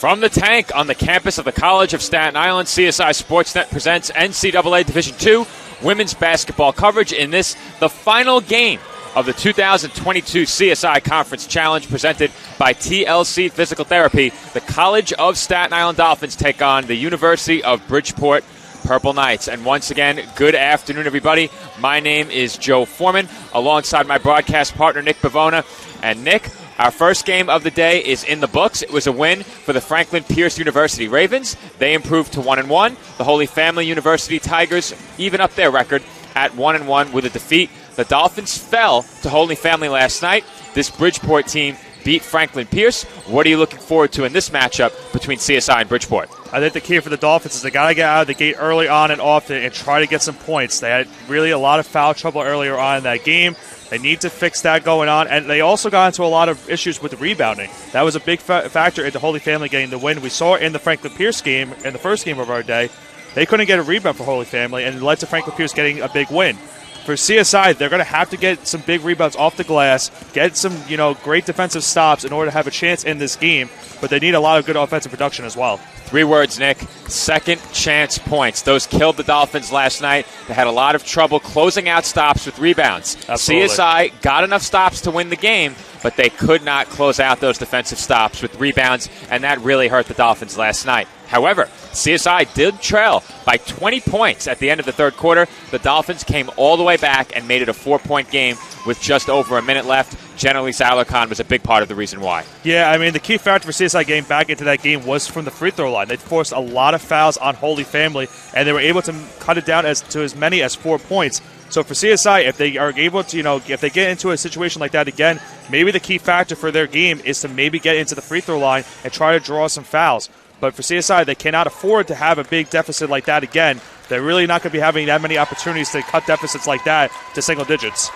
From the tank on the campus of the College of Staten Island, CSI Sportsnet presents NCAA Division II women's basketball coverage in this, the final game of the 2022 CSI Conference Challenge presented by TLC Physical Therapy. The College of Staten Island Dolphins take on the University of Bridgeport Purple Knights. And once again, good afternoon, everybody. My name is Joe Foreman, alongside my broadcast partner, Nick Pavona. And Nick, our first game of the day is in the books. It was a win for the Franklin Pierce University Ravens. They improved to 1-1. The Holy Family University Tigers even up their record at 1-1 with a defeat. The Dolphins fell to Holy Family last night. This Bridgeport team beat Franklin Pierce. What are you looking forward to in this matchup between CSI and Bridgeport? I think the key for the Dolphins is they got to get out of the gate early on and often and try to get some points. They had really a lot of foul trouble earlier on in that game. They need to fix that going on, and they also got into a lot of issues with the rebounding. That was a big factor in the Holy Family getting the win. We saw it in the Franklin Pierce game, in the first game of our day. They couldn't get a rebound for Holy Family, and it led to Franklin Pierce getting a big win. For CSI, they're going to have to get some big rebounds off the glass, get some great defensive stops in order to have a chance in this game, but they need a lot of good offensive production as well. 3 words, Nick. Second chance points. Those killed the Dolphins last night. They had a lot of trouble closing out stops with rebounds. Absolutely. CSI got enough stops to win the game, but they could not close out those defensive stops with rebounds, and that really hurt the Dolphins last night. However, CSI did trail by 20 points at the end of the third quarter. The Dolphins came all the way back and made it a 4-point game with just over a minute left. Generally, Alarcon was a big part of the reason why. Yeah, I mean, the key factor for CSI getting back into that game was from the free throw line. They forced a lot of fouls on Holy Family, and they were able to cut it down to as many as 4 points. So for CSI, if they are able to, if they get into a situation like that again, maybe the key factor for their game is to maybe get into the free throw line and try to draw some fouls. But for CSI, they cannot afford to have a big deficit like that again. They're really not going to be having that many opportunities to cut deficits like that to single digits.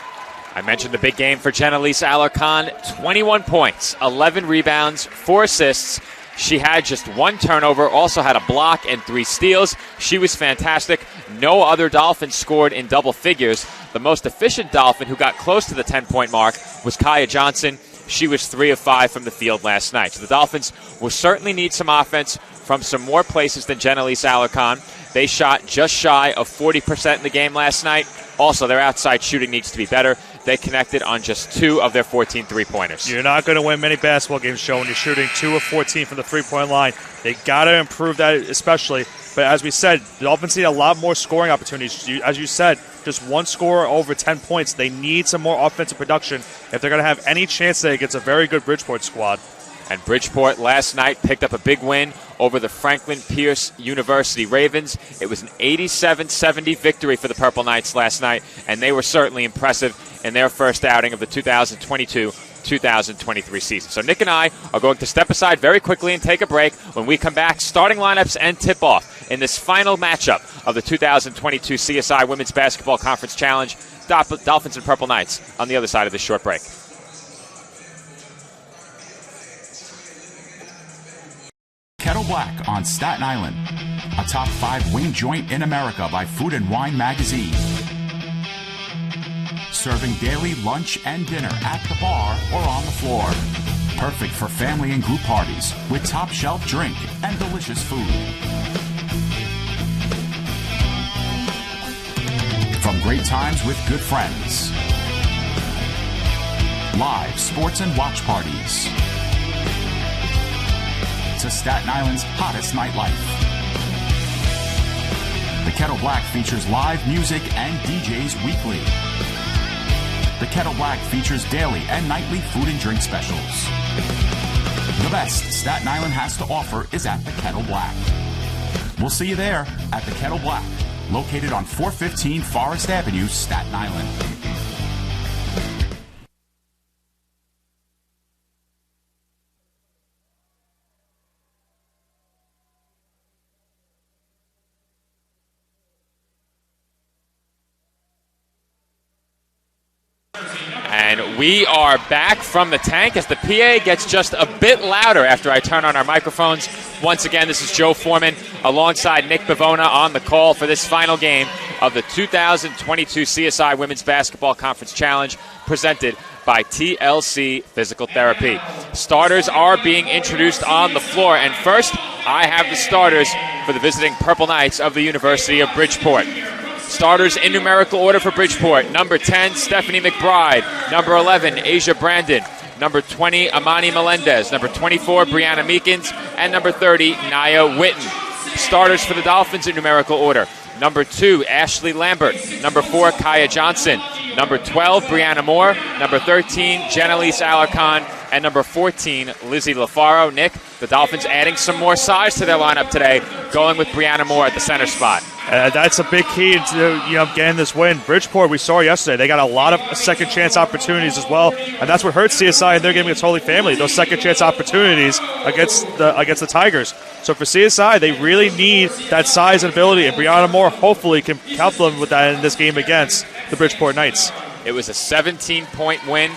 I mentioned the big game for Jenelise Alarcon. 21 points, 11 rebounds, 4 assists. She had just 1 turnover, also had a block and 3 steals. She was fantastic. No other Dolphin scored in double figures. The most efficient Dolphin who got close to the 10-point mark was Kaya Johnson. She was 3 of 5 from the field last night. So the Dolphins will certainly need some offense from some more places than Jenelise Alarcon. They shot just shy of 40% in the game last night. Also, their outside shooting needs to be better. They connected on just 2 of their 14 three-pointers. You're not going to win many basketball games, Joe, when you're shooting 2 of 14 from the three-point line. They got to improve that especially. But as we said, the Dolphins need a lot more scoring opportunities. As you said, just one scorer over 10 points. They need some more offensive production if they're going to have any chance that against a very good Bridgeport squad. And Bridgeport last night picked up a big win over the Franklin Pierce University Ravens. It was an 87-70 victory for the Purple Knights last night, and they were certainly impressive in their first outing of the 2022-2023 season. So Nick and I are going to step aside very quickly and take a break. When we come back, starting lineups and tip-off in this final matchup of the 2022 CSI Women's Basketball Conference Challenge. Dolphins and Purple Knights on the other side of this short break. Kettle Black on Staten Island, a top 5 wing joint in America by Food and Wine magazine. Serving daily lunch and dinner at the bar or on the floor. Perfect for family and group parties with top shelf drink and delicious food. From great times with good friends. Live sports and watch parties. To Staten Island's hottest nightlife. The Kettle Black features live music and DJs weekly. The Kettle Black features daily and nightly food and drink specials. The best Staten Island has to offer is at the Kettle Black. We'll see you there at the Kettle Black, located on 415 Forest Avenue, Staten Island. And we are back from the tank as the PA gets just a bit louder after I turn on our microphones. Once again, this is Joe Foreman alongside Nick Pavona on the call for this final game of the 2022 CSI Women's Basketball Conference Challenge presented by TLC Physical Therapy. Starters are being introduced on the floor. And first, I have the starters for the visiting Purple Knights of the University of Bridgeport. Starters in numerical order for Bridgeport. Number 10, Stephanie McBride. Number 11, Asia Brandon. Number 20, Amani Melendez. Number 24, Brianna Meekins. And number 30, Naya Witten. Starters for the Dolphins in numerical order. Number 2, Ashley Lambert. Number 4, Kaya Johnson. Number 12, Brianna Moore. Number 13, Jenalise Alarcon. And number 14, Lizzie LaFaro. Nick, the Dolphins adding some more size to their lineup today, going with Brianna Moore at the center spot. That's a big key to getting this win. Bridgeport, we saw yesterday, they got a lot of second chance opportunities as well, and that's what hurts CSI and their game against Holy Family. Those second chance opportunities against the Tigers. So for CSI, they really need that size and ability, and Brianna Moore hopefully can help them with that in this game against the Bridgeport Knights. It was a 17-point win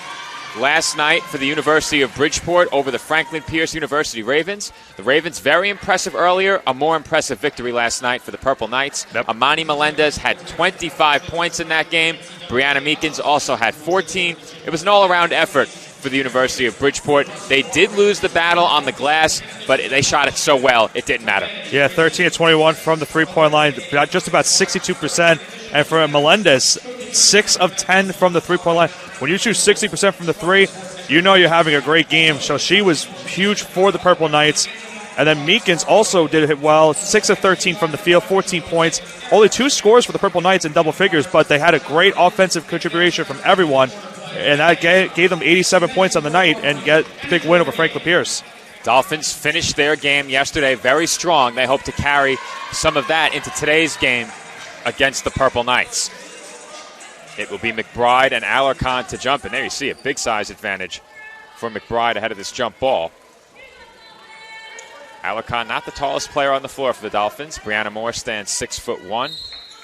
last night for the University of Bridgeport over the Franklin Pierce University Ravens. The Ravens very impressive earlier, a more impressive victory last night for the Purple Knights. Yep. Amani Melendez had 25 points in that game. Brianna Meekins also had 14. It was an all-around effort for the University of Bridgeport. They did lose the battle on the glass, but they shot it so well, it didn't matter. Yeah, 13 of 21 from the three-point line, just about 62%. And for Melendez, 6 of 10 from the three-point line. When you shoot 60% from the three, you know you're having a great game. So she was huge for the Purple Knights. And then Meekins also did it well, 6 of 13 from the field, 14 points. Only 2 scores for the Purple Knights in double figures, but they had a great offensive contribution from everyone. And that gave them 87 points on the night and get the big win over Franklin Pierce. Dolphins finished their game yesterday very strong. They hope to carry some of that into today's game against the Purple Knights. It will be McBride and Alarcon to jump. And there you see a big size advantage for McBride ahead of this jump ball. Alarcon, not the tallest player on the floor for the Dolphins. Brianna Moore stands 6'1".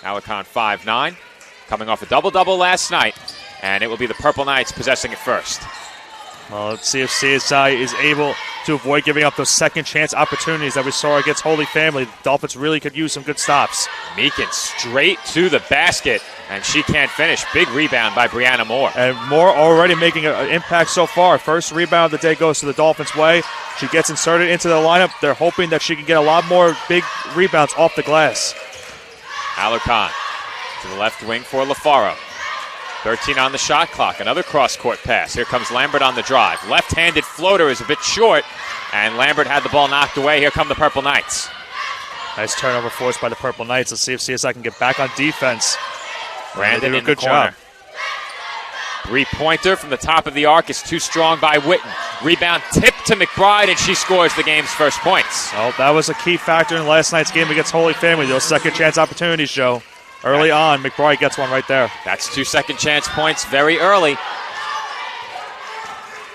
Alarcon 5'9". Coming off a double-double last night. And it will be the Purple Knights possessing it first. Well, let's see if CSI is able to avoid giving up those second chance opportunities that we saw against Holy Family. The Dolphins really could use some good stops. Meekins straight to the basket, and she can't finish. Big rebound by Brianna Moore. And Moore already making an impact so far. First rebound of the day goes to the Dolphins' way. She gets inserted into the lineup. They're hoping that she can get a lot more big rebounds off the glass. Alarcon to the left wing for LaFaro. 13 on the shot clock. Another cross-court pass. Here comes Lambert on the drive. Left-handed floater is a bit short, and Lambert had the ball knocked away. Here come the Purple Knights. Nice turnover forced by the Purple Knights. Let's see if CSI can get back on defense. Brandon did a in good the corner. job. Three-pointer from the top of the arc is too strong by Witten. Rebound tipped to McBride, and she scores the game's first points. Well, that was a key factor in last night's game against Holy Family. Those second chance opportunities, Joe. Early on, McBride gets one right there. That's 2 second chance points very early.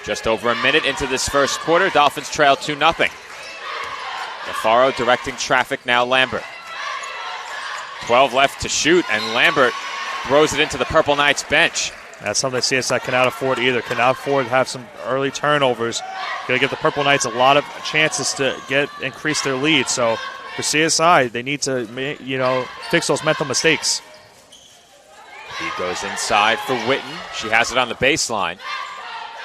Just over a minute into this first quarter, Dolphins trail 2-0. LaFaro directing traffic, now Lambert. 12 left to shoot, and Lambert throws it into the Purple Knights bench. That's something CSI cannot afford either. Cannot afford to have some early turnovers. Going to give the Purple Knights a lot of chances to increase their lead. So for CSI, they need to, fix those mental mistakes. He goes inside for Witten. She has it on the baseline.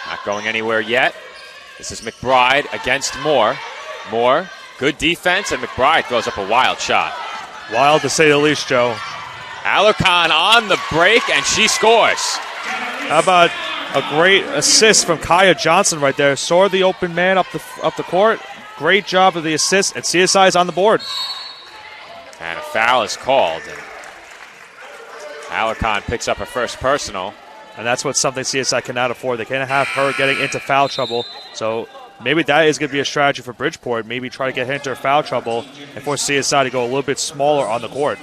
Not going anywhere yet. This is McBride against Moore. Moore, good defense, and McBride throws up a wild shot. Wild to say the least, Joe. Alarcon on the break, and she scores. How about a great assist from Kaya Johnson right there? Saw the open man up the court. Great job of the assist, and CSI is on the board. And a foul is called. And Alarcon picks up her first personal. And that's what something CSI cannot afford. They can't have her getting into foul trouble. So maybe that is going to be a strategy for Bridgeport. Maybe try to get her into foul trouble and force CSI to go a little bit smaller on the court.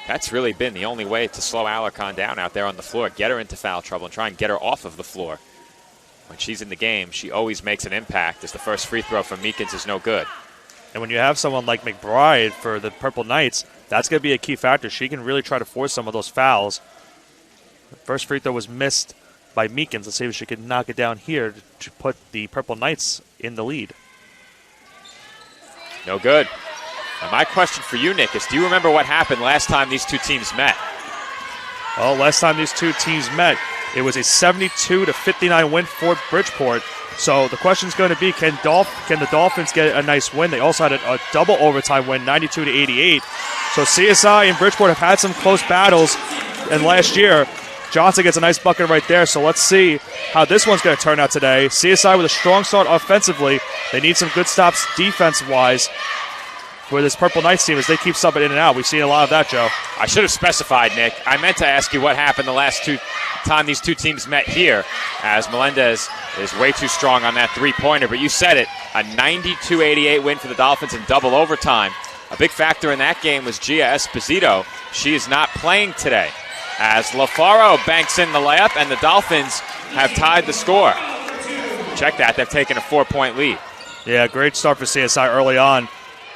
That's really been the only way to slow Alarcon down out there on the floor. Get her into foul trouble and try and get her off of the floor. When she's in the game, she always makes an impact, as the first free throw from Meekins is no good. And when you have someone like McBride for the Purple Knights, that's going to be a key factor. She can really try to force some of those fouls. The first free throw was missed by Meekins. Let's see if she can knock it down here to put the Purple Knights in the lead. No good. Now my question for you, Nick, is do you remember what happened last time these two teams met? Well, last time these two teams met, It was a 72-59 win for Bridgeport. So the question is going to be, can the Dolphins get a nice win? They also had a double overtime win, 92-88. So CSI and Bridgeport have had some close battles. And last year, Johnson gets a nice bucket right there. So let's see how this one's going to turn out today. CSI with a strong start offensively. They need some good stops defense-wise for this Purple Knights team as they keep subbing in and out. We've seen a lot of that, Joe. I should have specified, Nick. I meant to ask you what happened the last time these two teams met here, as Melendez is way too strong on that three-pointer. But you said it, a 92-88 win for the Dolphins in double overtime. A big factor in that game was Gia Esposito. She is not playing today, as LaFaro banks in the layup, and the Dolphins have tied the score. Check that. They've taken a 4-point lead. Yeah, great start for CSI early on.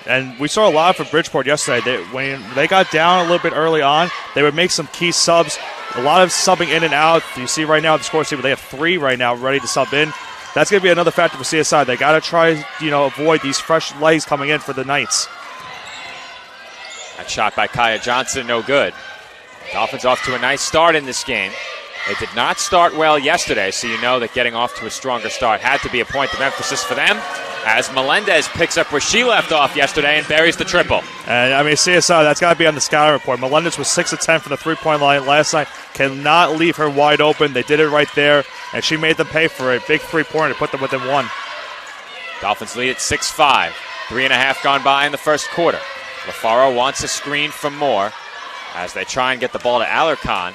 And we saw a lot from Bridgeport yesterday. When they got down a little bit early on, they would make some key subs. A lot of subbing in and out. You see right now the score sheet, they have 3 right now ready to sub in. That's going to be another factor for CSI. They got to try, avoid these fresh legs coming in for the Knights. That shot by Kaya Johnson, no good. Dolphins off to a nice start in this game. They did not start well yesterday, so you know that getting off to a stronger start had to be a point of emphasis for them, as Melendez picks up where she left off yesterday and buries the triple. And, CSI, that's got to be on the scouting report. Melendez was 6 of 10 from the three-point line last night. Cannot leave her wide open. They did it right there, and she made them pay for it. Big three-pointer to put them within 1. Dolphins lead at 6-5. 3.5 gone by in the first quarter. LaFaro wants a screen from Moore as they try and get the ball to Alarcon.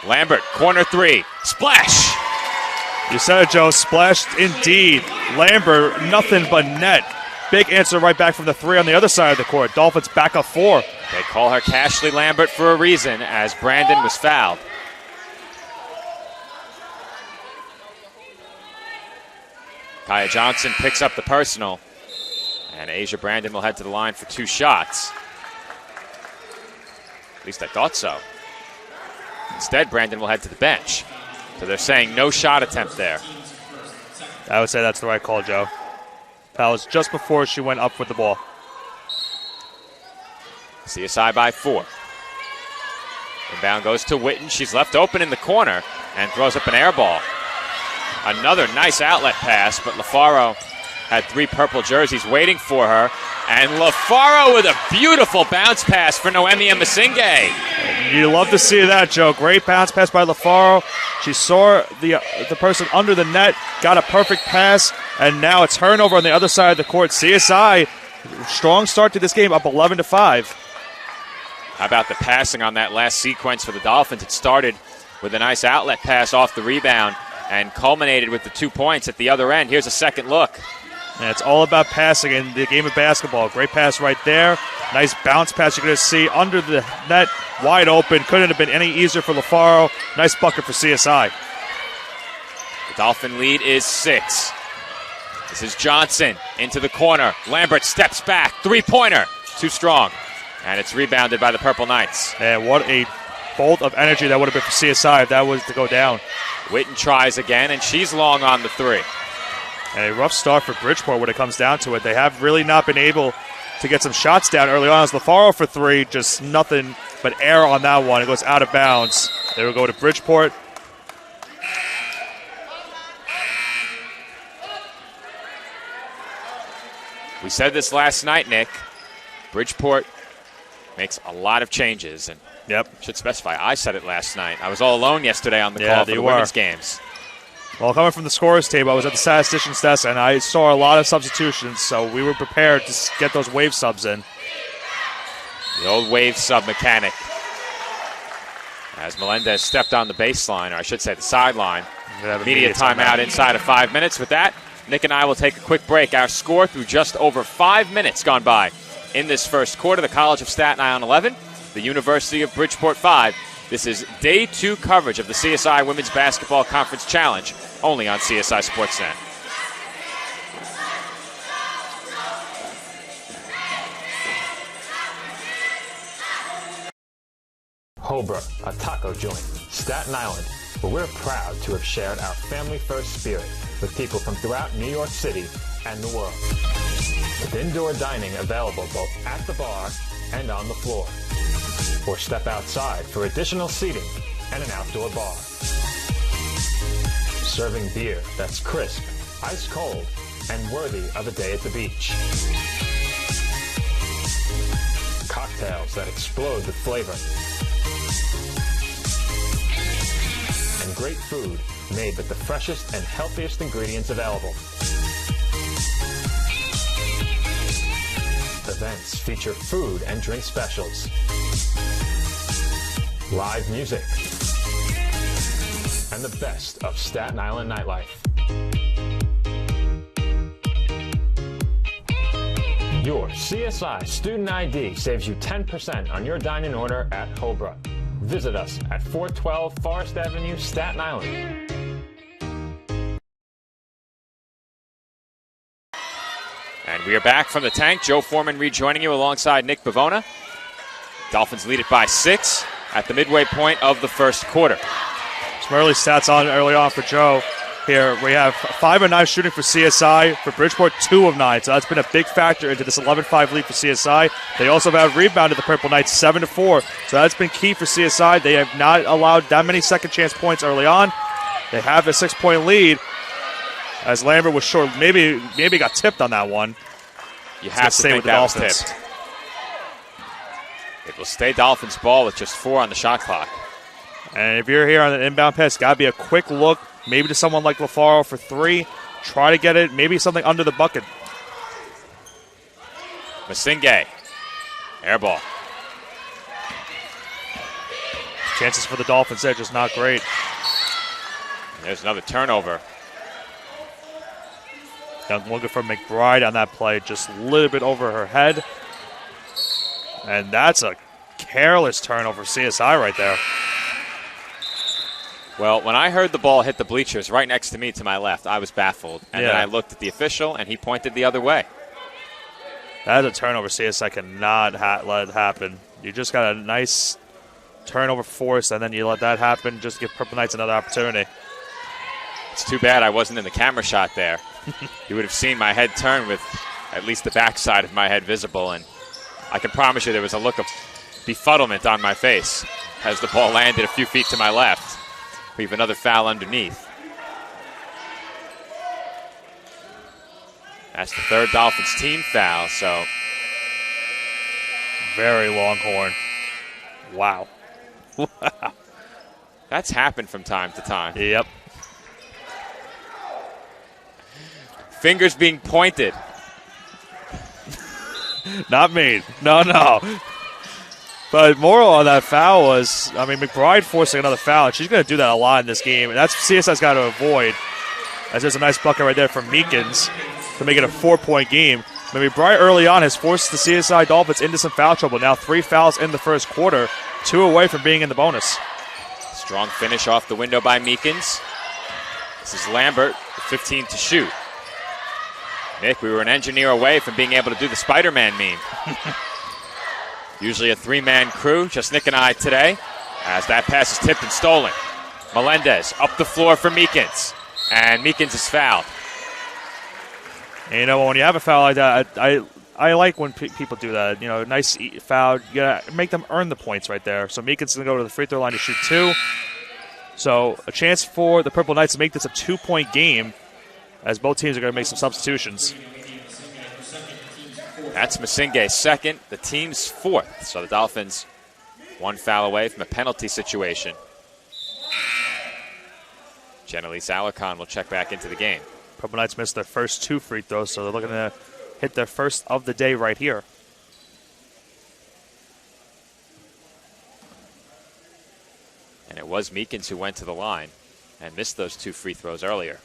Lambert, corner 3. Splash! You said it, Joe. Splashed indeed. Lambert, nothing but net. Big answer right back from the 3 on the other side of the court. Dolphins back up 4. They call her Cashley Lambert for a reason, as Brandon was fouled. Kaya Johnson picks up the personal, and Asia Brandon will head to the line for 2 shots. At least I thought so. Instead, Brandon will head to the bench. So they're saying no shot attempt there. I would say that's the right call, Joe. That was just before she went up with the ball. CSI by 4. Inbound goes to Witten. She's left open in the corner and throws up an air ball. Another nice outlet pass, but LaFaro had 3 purple jerseys waiting for her. And LaFaro with a beautiful bounce pass for Noemi Masinge. You love to see that, Joe. Great bounce pass by LaFaro. She saw the person under the net, got a perfect pass, and now a turnover on the other side of the court. CSI, strong start to this game, up 11-5. How about the passing on that last sequence for the Dolphins? It started with a nice outlet pass off the rebound and culminated with the 2 points at the other end. Here's a second look. And it's all about passing in the game of basketball. Great pass right there. Nice bounce pass you're going to see under the net, wide open. Couldn't have been any easier for LaFaro. Nice bucket for CSI. The Dolphin lead is 6. This is Johnson into the corner. Lambert steps back. 3-pointer. Too strong. And it's rebounded by the Purple Knights. And what a bolt of energy that would have been for CSI if that was to go down. Witten tries again, and she's long on the 3. And a rough start for Bridgeport when it comes down to it. They have really not been able to get some shots down early on. As LaFaro for 3, just nothing but air on that one. It goes out of bounds. They will go to Bridgeport. We said this last night, Nick. Bridgeport makes a lot of changes. And should specify, I said it last night. I was all alone yesterday on the call for the women's games. Well, coming from the scorer's table, I was at the statistician's desk, and I saw a lot of substitutions, so we were prepared to get those wave subs in. The old wave sub mechanic. As Melendez stepped on the baseline, or I should say the sideline. Media timeout inside of 5 minutes. With that, Nick and I will take a quick break. Our score through just over 5 minutes gone by in this first quarter. The College of Staten Island 11, the University of Bridgeport 5. This is Day 2 coverage of the CSI Women's Basketball Conference Challenge, only on CSI Sportsnet. Hobra, a taco joint, Staten Island, where we're proud to have shared our family-first spirit with people from throughout New York City and the world. With indoor dining available both at the bar and on the floor. Or step outside for additional seating and an outdoor bar. serving beer that's crisp, ice cold, and worthy of a day at the beach. Cocktails that explode with flavor. And great food made with the freshest and healthiest ingredients available. Events feature food and drink specials, live music, and the best of Staten Island nightlife. Your CSI Student ID saves you 10% on your dine-in order at Hobra. Visit us at 412 Forest Avenue, Staten Island. And we are back from the tank. Joe Foreman rejoining you alongside Nick Bavona. Dolphins lead it by 6 at the midway point of the first quarter. Some early stats on early on for Joe. Here we have 5 of 9 shooting for CSI. For Bridgeport, 2 of 9. So that's been a big factor into this 11-5 lead for CSI. They also have rebounded the Purple Knights 7-4. So that's been key for CSI. They have not allowed that many second chance points early on. They have a 6-point lead. As Lambert was short, maybe got tipped on that one. You have to stay with that was tipped. It will stay Dolphins ball with just 4 on the shot clock. And if you're here on the inbound pass, got to be a quick look, maybe to someone like LaFaro for 3. Try to get it, maybe something under the bucket. Masinge, air ball. Chances for the Dolphins there, just not great. And there's another turnover. Looking for McBride on that play, just a little bit over her head. And that's a careless turnover CSI right there. Well, when I heard the ball hit the bleachers right next to me to my left, I was baffled. And then I looked at the official, and he pointed the other way. That is a turnover CSI cannot let it happen. You just got a nice turnover force, and then you let that happen, just give Purple Knights another opportunity. It's too bad I wasn't in the camera shot there. You would have seen my head turn with at least the backside of my head visible, and I can promise you there was a look of befuddlement on my face as the ball landed a few feet to my left. We have another foul underneath. That's the third Dolphins team foul, so. Very long horn. Wow. That's happened from time to time. Yep. Fingers being pointed. Not me. No. But moral on that foul was, McBride forcing another foul, and she's going to do that a lot in this game. And that's CSI's got to avoid, as there's a nice bucket right there from Meekins to make it a 4-point game. McBride early on has forced the CSI Dolphins into some foul trouble. Now 3 fouls in the first quarter, 2 away from being in the bonus. Strong finish off the window by Meekins. This is Lambert, 15 to shoot. Nick, we were an engineer away from being able to do the Spider-Man meme. Usually a 3-man crew, just Nick and I today, as that pass is tipped and stolen. Melendez up the floor for Meekins, and Meekins is fouled. And, when you have a foul like that, I like when people do that. Nice foul. You got to make them earn the points right there. So Meekins is going to go to the free throw line to shoot 2. So a chance for the Purple Knights to make this a 2-point game, as both teams are going to make some substitutions. That's Masinge's second, the team's 4th. So the Dolphins 1 foul away from a penalty situation. Jenelise Alarcon will check back into the game. Purple Knights missed their first 2 free throws, so they're looking to hit their first of the day right here. And it was Meekins who went to the line and missed those 2 free throws earlier.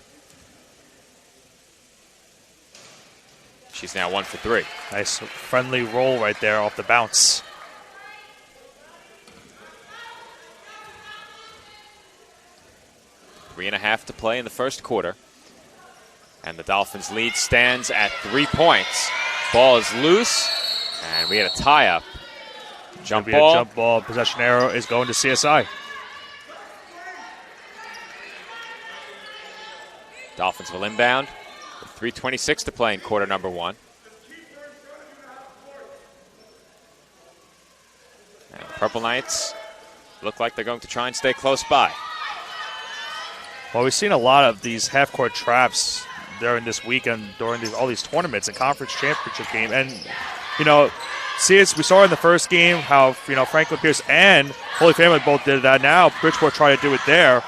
She's now 1 for 3. Nice friendly roll right there off the bounce. Three and a half to play in the first quarter. And the Dolphins' lead stands at 3 points. Ball is loose, and we had a tie-up. Jump ball. Jump ball. Possession arrow is going to CSI. Dolphins will inbound. 3:26 to play in quarter number 1. And the Purple Knights look like they're going to try and stay close by. Well, we've seen a lot of these half-court traps during this weekend, during all these tournaments and conference championship game. And, we saw in the first game how, Franklin Pierce and Holy Family both did that. Now Bridgeport tried to do it there.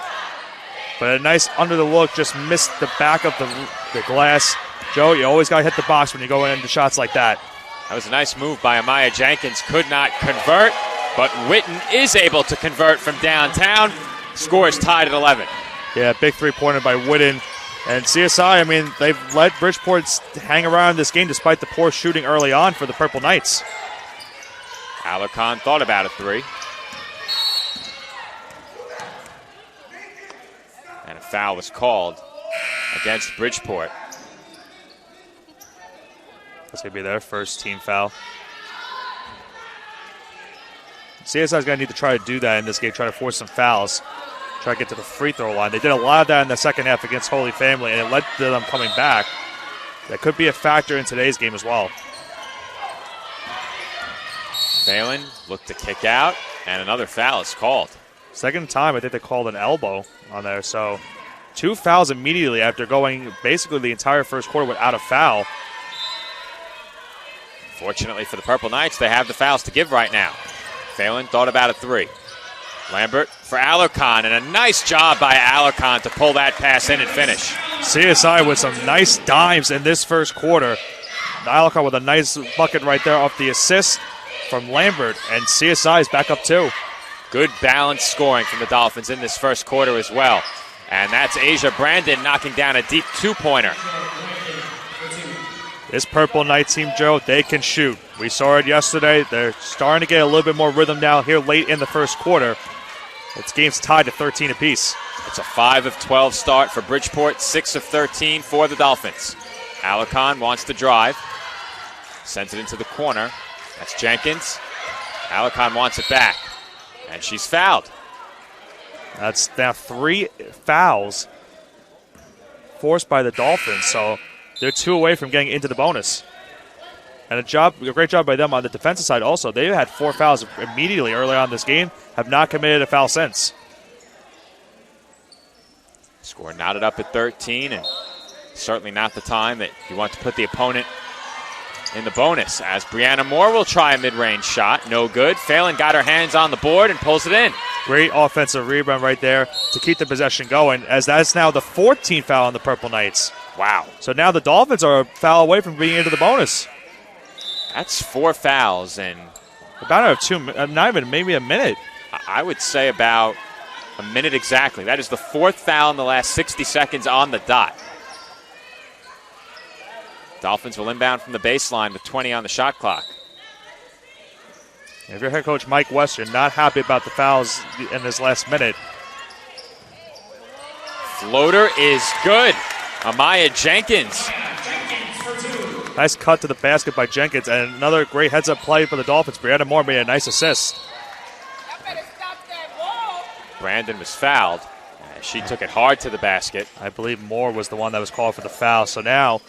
But a nice under the look, just missed the back of the glass. Joe, you always got to hit the box when you go into shots like that. That was a nice move by Amaya Jenkins. Could not convert, but Witten is able to convert from downtown. Score is tied at 11. Yeah, big three-pointer by Witten. And CSI, they've let Bridgeport hang around this game despite the poor shooting early on for the Purple Knights. Alarcon thought about a three. And a foul was called against Bridgeport. That's going to be their first team foul. CSI is going to need to try to do that in this game, try to force some fouls, try to get to the free throw line. They did a lot of that in the second half against Holy Family, and it led to them coming back. That could be a factor in today's game as well. Phelan looked to kick out, and another foul is called. Second time, I think they called an elbow on there. So 2 fouls immediately after going basically the entire first quarter without a foul. Fortunately for the Purple Knights, they have the fouls to give right now. Phelan thought about a three. Lambert for Alarcon, and a nice job by Alarcon to pull that pass in and finish. CSI with some nice dimes in this first quarter. Alarcon with a nice bucket right there off the assist from Lambert, and CSI is back up 2. Good balanced scoring from the Dolphins in this first quarter as well. And that's Asia Brandon knocking down a deep two-pointer. This Purple Knight team, Joe, they can shoot. We saw it yesterday. They're starting to get a little bit more rhythm now here late in the first quarter. This game's tied to 13 apiece. It's a 5 of 12 start for Bridgeport, 6 of 13 for the Dolphins. Alarcon wants to drive. Sends it into the corner. That's Jenkins. Alarcon wants it back. And she's fouled. That's now 3 fouls forced by the Dolphins. So they're 2 away from getting into the bonus. And a great job by them on the defensive side also. They had 4 fouls immediately early on in this game, have not committed a foul since. Score knotted up at 13, and certainly not the time that you want to put the opponent in the bonus, as Brianna Moore will try a mid-range shot. No good. Phelan got her hands on the board and pulls it in. Great offensive rebound right there to keep the possession going, as that's now the 14th foul on the Purple Knights. Wow. So now the Dolphins are a foul away from being into the bonus. That's 4 fouls in about 2, not even maybe a minute. I would say about a minute exactly. That is the 4th foul in the last 60 seconds on the dot. Dolphins will inbound from the baseline with 20 on the shot clock. If you're head coach Mike West, you're not happy about the fouls in this last minute. Floater is good. Amaya Jenkins. Nice cut to the basket by Jenkins, and another great heads-up play for the Dolphins. Brianna Moore made a nice assist. Brandon was fouled. She took it hard to the basket. I believe Moore was the one that was called for the foul. So now,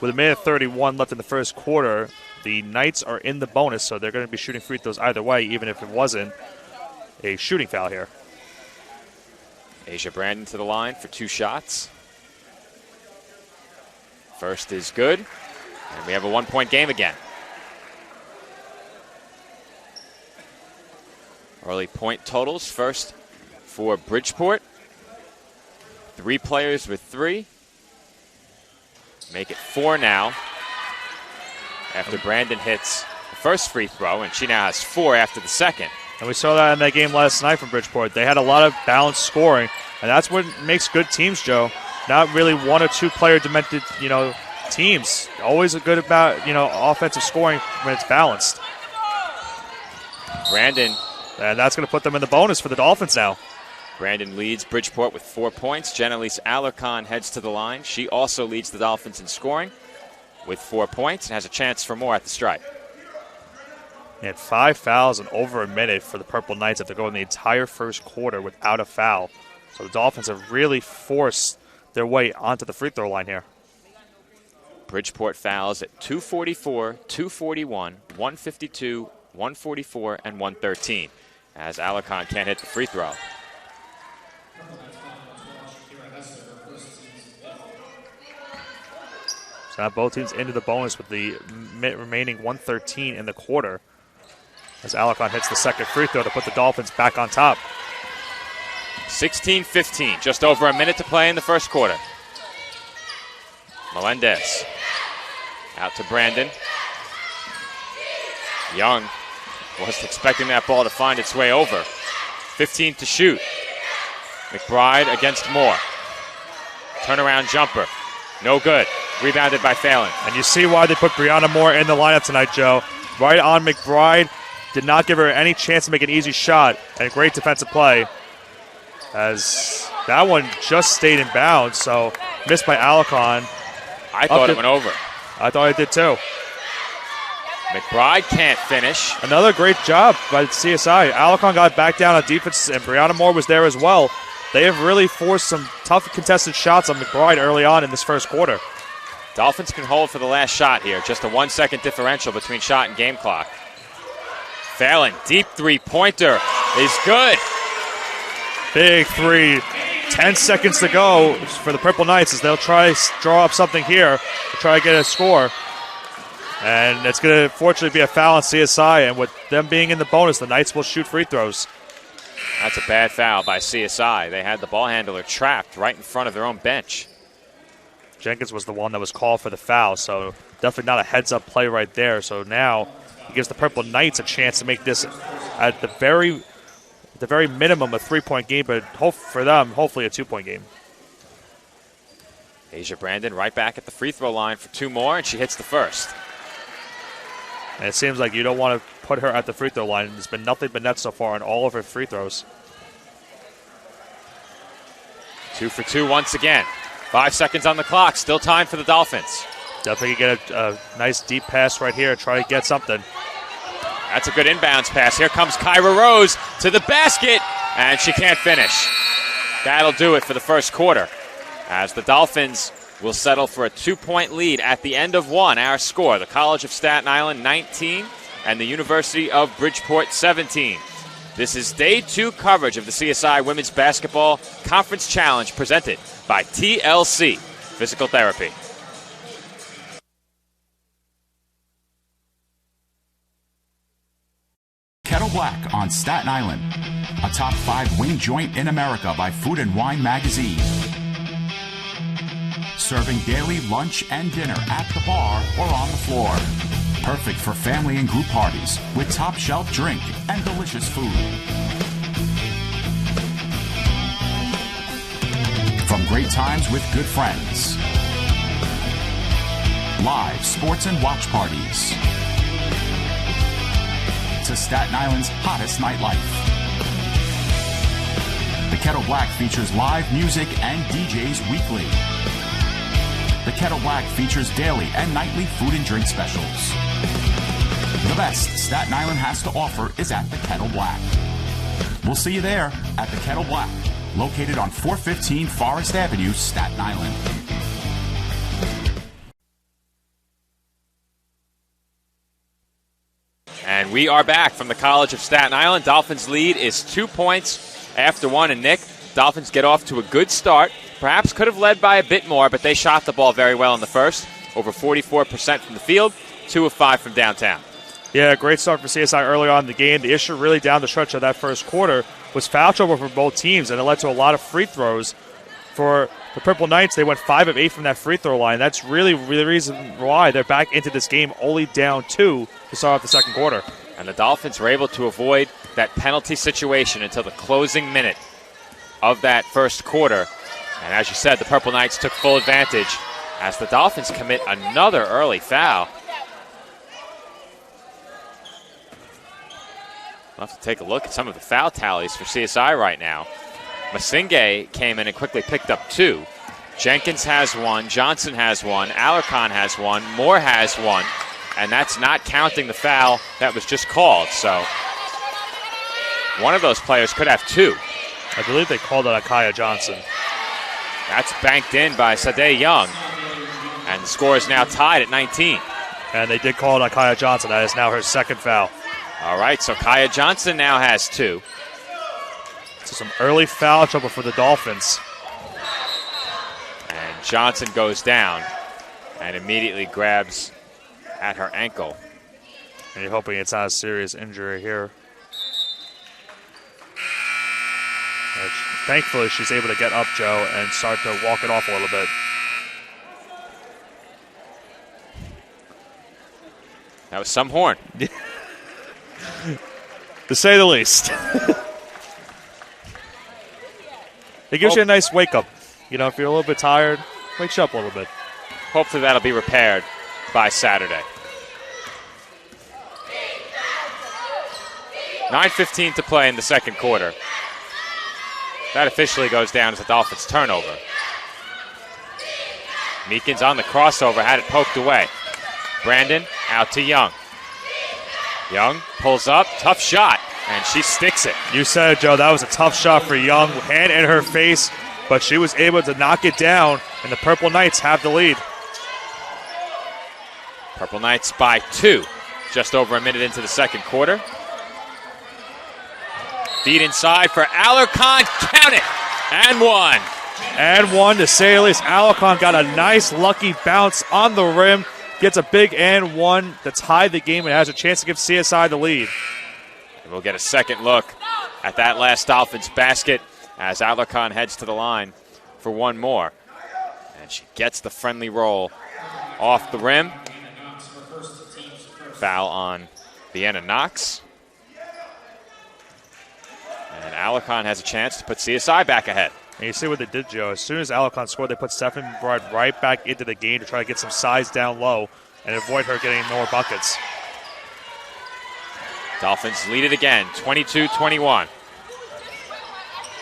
with a minute 31 left in the first quarter, the Knights are in the bonus, so they're going to be shooting free throws either way, even if it wasn't a shooting foul here. Asia Brandon to the line for 2 shots. First is good, and we have a 1-point game again. Early point totals first for Bridgeport. 3 players with 3. Make it 4 now after Brandon hits the first free throw, and she now has 4 after the second. And we saw that in that game last night from Bridgeport. They had a lot of balanced scoring, and that's what makes good teams, Joe. Not really 1 or 2 player demented, teams. Always a good about, offensive scoring when it's balanced. Brandon. And that's going to put them in the bonus for the Dolphins now. Brandon leads Bridgeport with 4 points. Jenelise Alarcon heads to the line. She also leads the Dolphins in scoring with 4 points and has a chance for more at the stripe. He had 5 fouls in over a minute for the Purple Knights after going the entire first quarter without a foul. So the Dolphins have really forced their way onto the free throw line here. Bridgeport fouls at 244, 241, 152, 144, and 113 as Alarcon can't hit the free throw. So now both teams into the bonus with the remaining 1:13 in the quarter. As Alarcon hits the second free throw to put the Dolphins back on top. 16-15, just over a minute to play in the first quarter. Melendez out to Brandon. Young wasn't expecting that ball to find its way over. 15 to shoot. McBride against Moore. Turnaround jumper. No good. Rebounded by Phelan. And you see why they put Brianna Moore in the lineup tonight, Joe. Right on McBride. Did not give her any chance to make an easy shot. And great defensive play. As that one just stayed in bounds, so missed by Alarcon. I thought it went over. I thought it did too. McBride can't finish. Another great job by CSI. Alarcon got back down on defense, and Brianna Moore was there as well. They have really forced some tough contested shots on McBride early on in this first quarter. Dolphins can hold for the last shot here. Just a 1 second differential between shot and game clock. Phelan, deep three-pointer is good. Big three. 10 seconds to go for the Purple Knights as they'll try to draw up something here to try to get a score. And it's going to fortunately be a foul on CSI, and with them being in the bonus, the Knights will shoot free throws. That's a bad foul by CSI. They had the ball handler trapped right in front of their own bench. Jenkins was the one that was called for the foul, so definitely not a heads-up play right there. So now he gives the Purple Knights a chance to make this at the very minimum a 3-point game, but for them, hopefully a 2-point game. Asia Brandon right back at the free throw line for 2 more, and she hits the first. And it seems like you don't want to put her at the free throw line. There's been nothing but net so far on all of her free throws. 2 for 2 once again. 5 seconds on the clock. Still time for the Dolphins. Definitely get a nice deep pass right here. Try to get something. That's a good inbounds pass. Here comes Kyra Rose to the basket, and she can't finish. That'll do it for the first quarter, as the Dolphins will settle for a 2-point lead at the end of one. Our score, the College of Staten Island 19 and the University of Bridgeport 17. This is Day 2 coverage of the CSI Women's Basketball Conference Challenge presented by TLC Physical Therapy. Kettle Black on Staten Island, a top 5 wing joint in America by Food and Wine magazine. Serving daily lunch and dinner at the bar or on the floor. Perfect for family and group parties with top shelf drink and delicious food. From great times with good friends. Live sports and watch parties. To Staten Island's hottest nightlife. The Kettle Black features live music and DJs weekly. The Kettle Black features daily and nightly food and drink specials. The best Staten Island has to offer is at the Kettle Black. We'll see you there at the Kettle Black, located on 415 Forest Avenue, Staten Island. And we are back from the College of Staten Island. Dolphins lead is 2 points after one. And Nick, Dolphins get off to a good start. Perhaps could have led by a bit more, but they shot the ball very well in the first. Over 44% from the field, 2 of 5 from downtown. Yeah, great start for CSI early on in the game. The issue really down the stretch of that first quarter was foul trouble for both teams, and it led to a lot of free throws. For the Purple Knights, they went 5 of 8 from that free throw line. That's really the reason why they're back into this game, only down 2 to start off the second quarter. And the Dolphins were able to avoid that penalty situation until the closing minute of that first quarter. And as you said, the Purple Knights took full advantage as the Dolphins commit another early foul. We'll have to take a look at some of the foul tallies for CSI right now. Masinge came in and quickly picked up 2. Jenkins has 1, Johnson has 1, Alarcon has 1, Moore has 1, and that's not counting the foul that was just called. So one of those players could have 2. I believe they called it Akaya Johnson. That's banked in by Sade Young, and the score is now tied at 19. And they did call it Akaya Johnson. That is now her second foul. All right, so Kaya Johnson now has 2. So some early foul trouble for the Dolphins. And Johnson goes down. and immediately grabs at her ankle. And you're hoping it's not a serious injury here. Thankfully, she's able to get up, Joe, and start to walk it off a little bit. That was some horn. To say the least. It gives you a nice wake-up. You know, if you're a little bit tired, wakes you up a little bit. Hopefully that'll be repaired by Saturday. 9:15 to play in the second quarter. That officially goes down as a Dolphins turnover. Meekins on the crossover, had it poked away. Brandon out to Young. Young pulls up, tough shot, and she sticks it. You said it, Joe. That was a tough shot for Young. Hand in her face, but she was able to knock it down, and the Purple Knights have the lead. Purple Knights by 2, just over a minute into the second quarter. Feed inside for Alarcon, count it, and 1. And 1 to say the least. Alarcon got a nice lucky bounce on the rim, gets a big and 1 to tie the game and has a chance to give CSI the lead. And we'll get a second look at that last Dolphins basket as Alarcon heads to the line for one more. And she gets the friendly roll off the rim. Foul on Vienna Knox. And Alarcon has a chance to put CSI back ahead. And you see what they did, Joe. As soon as Alarcon scored, they put Stephanie McBride right back into the game to try to get some size down low and avoid her getting more buckets. Dolphins lead it again, 22-21.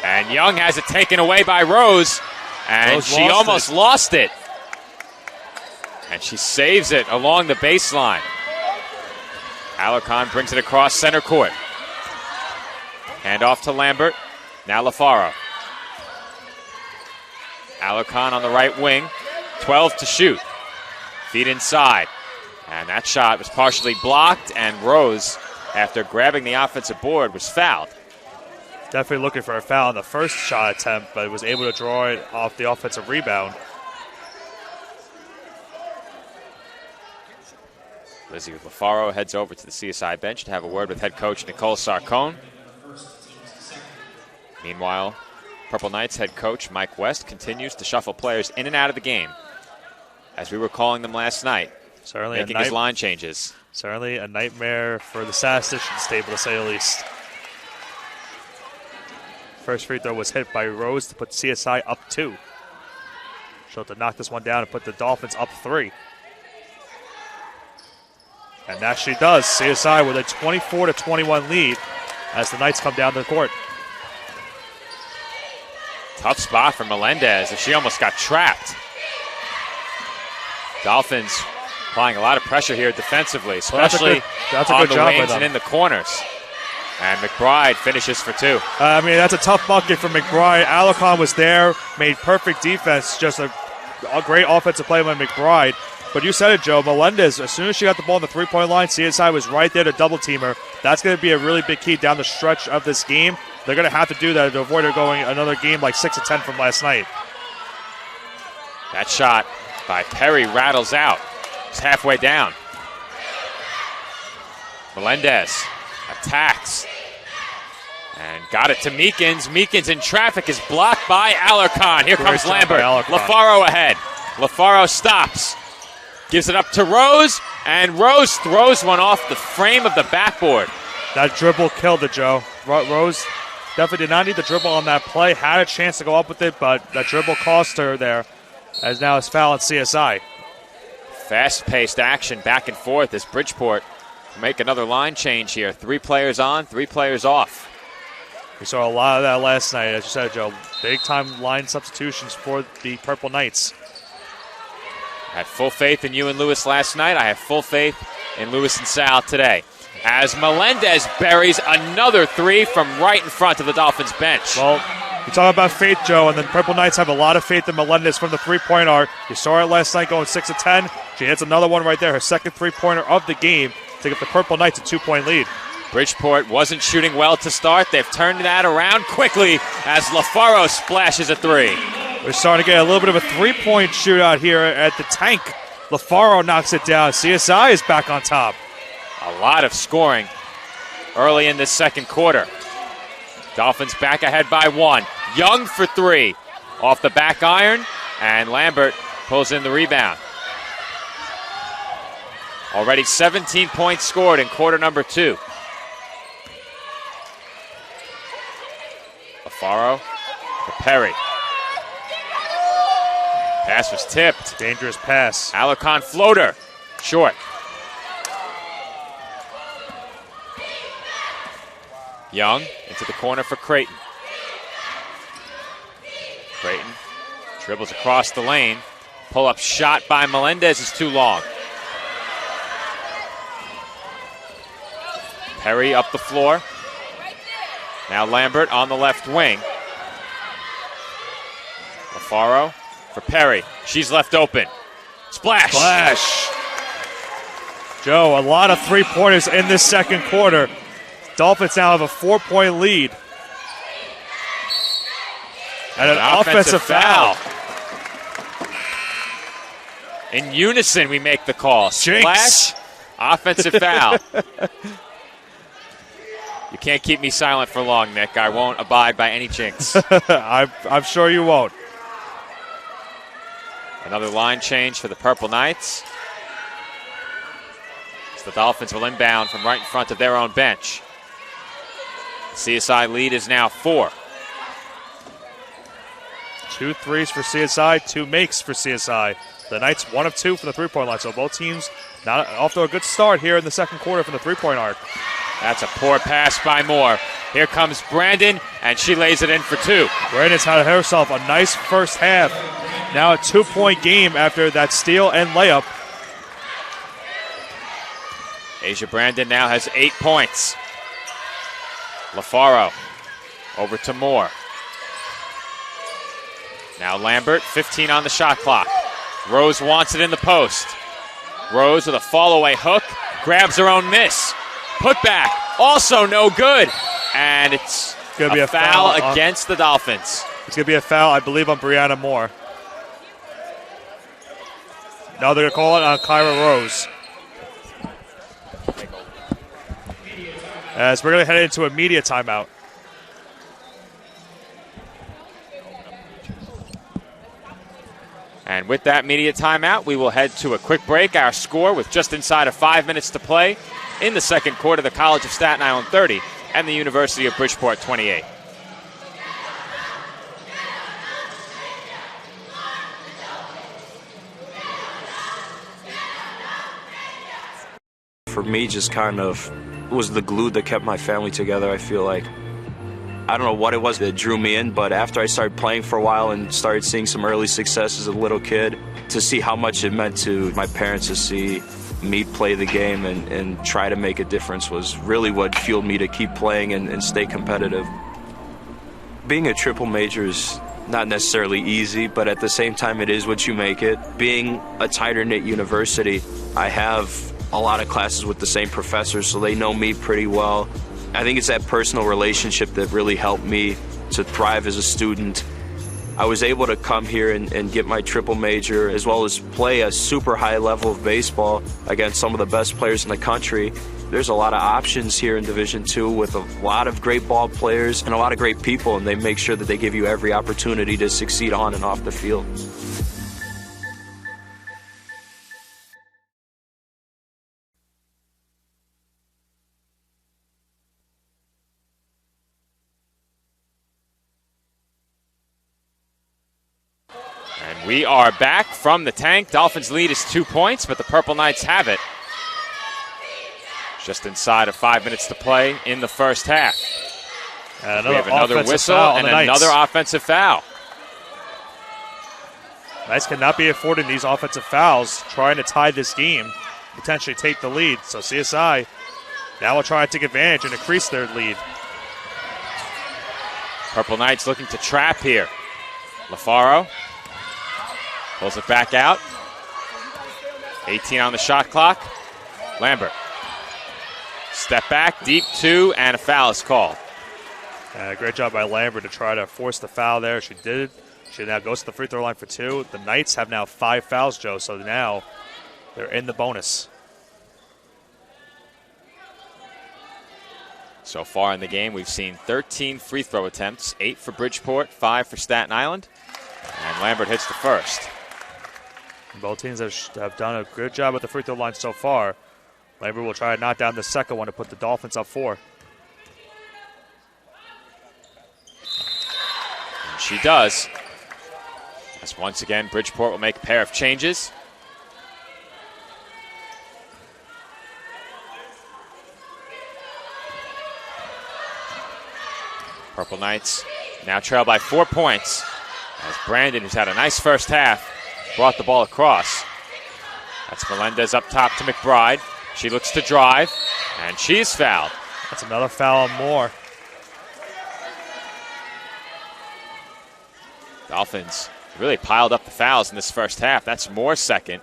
And Young has it taken away by Rose, and Rose she almost lost it. And she saves it along the baseline. Alarcon brings it across center court. Hand off to Lambert. Now LaFaro. Alarcon on the right wing. 12 to shoot. Feed inside. And that shot was partially blocked, and Rose, after grabbing the offensive board, was fouled. Definitely looking for a foul on the first shot attempt, but was able to draw it off the offensive rebound. Lizzie LaFaro heads over to the CSI bench to have a word with head coach Nicole Sarcone. Meanwhile, Purple Knights head coach Mike West continues to shuffle players in and out of the game, as we were calling them last night, Certainly making his line changes. Certainly a nightmare for the statistician stable, to say the least. First free throw was hit by Rose to put CSI up 2. She'll have to knock this one down and put the Dolphins up 3. And that she does. CSI with a 24-21 lead as the Knights come down to the court. Tough spot for Melendez as she almost got trapped. Dolphins applying a lot of pressure here defensively, especially that's a on good the job wings by and them. in the corners. And McBride finishes for 2. I mean, that's a tough bucket for McBride. Alarcon was there, made perfect defense, just a great offensive play by McBride. But you said it, Joe. Melendez, as soon as she got the ball on the three-point line, CSI was right there to double-team her. That's going to be a really big key down the stretch of this game. They're going to have to do that to avoid her going another game like 6 of 10 from last night. That shot by Perry rattles out. It's halfway down. Melendez attacks and got it to Meekins. Meekins in traffic is blocked by Alarcon. Here comes Lambert. LaFaro ahead. LaFaro stops. Gives it up to Rose, and Rose throws one off the frame of the backboard. That dribble killed it, Joe. Rose definitely did not need the dribble on that play. Had a chance to go up with it, but that dribble cost her there, as now it's foul at CSI. Fast-paced action back and forth as Bridgeport make another line change here. 3 players on, 3 players off. We saw a lot of that last night, as you said, Joe. Big-time line substitutions for the Purple Knights. I had full faith in Ewan Lewis last night. I have full faith in Lewis and Sal today. As Melendez buries another 3 from right in front of the Dolphins bench. Well, you talk about faith, Joe, and the Purple Knights have a lot of faith in Melendez from the three-point arc. You saw it last night going 6 of 10. She hits another one right there, her second three-pointer of the game to give the Purple Knights a 2-point lead. Bridgeport wasn't shooting well to start. They've turned that around quickly as LaFaro splashes a 3. We're starting to get a little bit of a three-point shootout here at the tank LaFaro knocks it down. CSI is back on top. A lot of scoring early in this second quarter. Dolphins back ahead by 1. Young for 3 off the back iron, and Lambert pulls in the rebound. Already 17 points scored in quarter number 2. LaFaro for Perry. Pass was tipped. Dangerous pass. Alarcon floater. Short. Young into the corner for Creighton. Creighton dribbles across the lane. Pull-up shot by Melendez is too long. Perry up the floor. Now Lambert on the left wing. LaFaro for Perry. She's left open. Splash. Splash. Joe, a lot of three-pointers in this second quarter. Dolphins now have a 4-point lead. And an offensive foul. In unison, we make the call. Jinx. Splash, offensive foul. You can't keep me silent for long, Nick. I won't abide by any jinx. I'm sure you won't. Another line change for the Purple Knights. As the Dolphins will inbound from right in front of their own bench. The CSI lead is now 4. 2 threes for CSI, 2 makes for CSI. The Knights 1 of 2 from the three-point line, so both teams not off to a good start here in the second quarter from the three-point arc. That's a poor pass by Moore. Here comes Brandon, and she lays it in for 2. Brandon's had herself a nice first half. Now a 2-point game after that steal and layup. Asia Brandon now has 8 points. LaFaro over to Moore. Now Lambert, 15 on the shot clock. Rose wants it in the post. Rose with a fall-away hook, grabs her own miss. Put back, also no good. And it's going to be a foul against the Dolphins. It's going to be a foul, I believe, on Brianna Moore. No, they're going to call it on Kyra Rose. As we're going to head into a media timeout. And with that media timeout, we will head to a quick break. Our score with just inside of 5 minutes to play in the second quarter, the College of Staten Island 30 and the University of Bridgeport 28. For me, just kind of was the glue that kept my family together, I feel like. I don't know what it was that drew me in, but after I started playing for a while and started seeing some early success as a little kid, to see how much it meant to my parents to see me play the game and try to make a difference was really what fueled me to keep playing and stay competitive. Being a triple major is not necessarily easy, but at the same time it is what you make it. Being a tighter-knit university, I have a lot of classes with the same professors, so they know me pretty well. I think it's that personal relationship that really helped me to thrive as a student. I was able to come here and get my triple major, as well as play a super high level of baseball against some of the best players in the country. There's a lot of options here in Division II with a lot of great ball players and a lot of great people, and they make sure that they give you every opportunity to succeed on and off the field. We are back from the tank. Dolphins lead is 2 points, but the Purple Knights have it. Just inside of 5 minutes to play in the first half. And we have another whistle and another offensive foul. Knights cannot be affording these offensive fouls, trying to tie this game, potentially take the lead. So CSI now will try to take advantage and increase their lead. Purple Knights looking to trap here. LaFaro pulls it back out. 18 on the shot clock. Lambert. Step back, deep 2, and a foul is called. Great job by Lambert to try to force the foul there. She did. She now goes to the free throw line for 2. The Knights have now 5 fouls, Joe. So now They're in the bonus. So far in the game, we've seen 13 free throw attempts, 8 for Bridgeport, 5 for Staten Island, and Lambert hits the first. Both teams have done a good job at the free throw line so far. Lambert will try to knock down the second one to put the Dolphins up 4. And she does. As once again, Bridgeport will make a pair of changes. Purple Knights now trail by 4 points as Brandon, who's had a nice first half, brought the ball across. That's Melendez up top to McBride. She looks to drive, and she's fouled. That's another foul on Moore. Dolphins really piled up the fouls in this first half. That's Moore's second.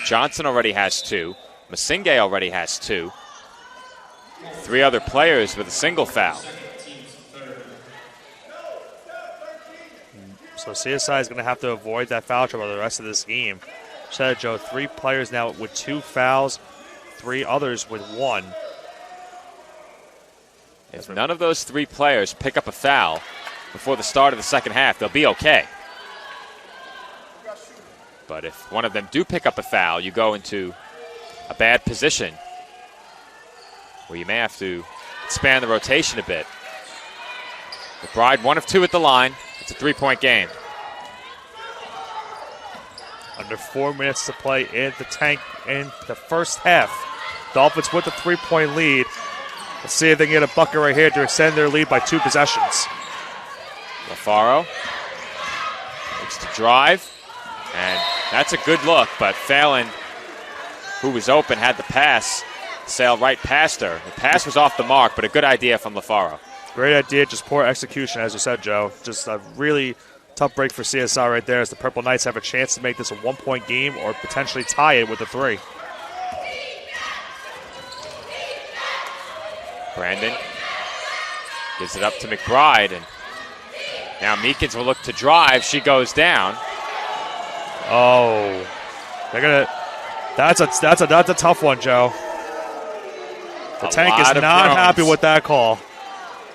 Johnson already has 2. Masinghe already has 2. 3 other players with a single foul. So CSI is going to have to avoid that foul trouble the rest of this game. Said Joe, 3 players now with 2 fouls, 3 others with 1. If none of those 3 players pick up a foul before the start of the second half, they'll be okay. But if one of them do pick up a foul, you go into a bad position where you may have to expand the rotation a bit. McBride 1 of 2 at the line. It's a 3-point game. Under 4 minutes to play in the tank in the first half. Dolphins with a 3-point lead. Let's see if they can get a bucket right here to extend their lead by 2 possessions. LaFaro looks to drive, and that's a good look, but Phelan, who was open, had the pass sail right past her. The pass was off the mark, but a good idea from LaFaro. Great idea, just poor execution, as you said, Joe. Just a really tough break for CSI right there as the Purple Knights have a chance to make this a 1-point game or potentially tie it with a 3. Brandon gives it up to McBride, and now Meekins will look to drive. She goes down. Oh, they're gonna. That's a tough one, Joe. The tank is not happy with that call.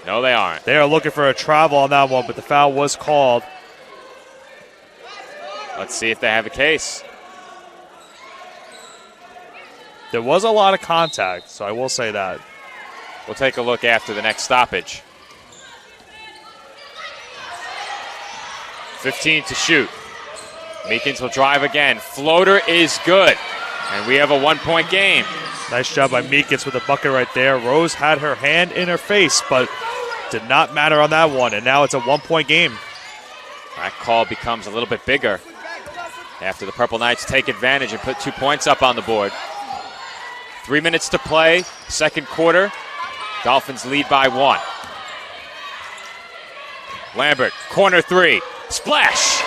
No, they aren't. They are looking for a travel on that one, but the foul was called. Let's see if they have a case. There was a lot of contact, so I will say that. We'll take a look after the next stoppage. 15 to shoot. Meekins will drive again. Floater is good. And we have a 1-point game. Nice job by Meekins with the bucket right there. Rose had her hand in her face, but did not matter on that one. And now it's a 1-point game. That call becomes a little bit bigger after the Purple Knights take advantage and put 2 points up on the board. 3 minutes to play, second quarter. Dolphins lead by 1. Lambert, corner 3. Splash!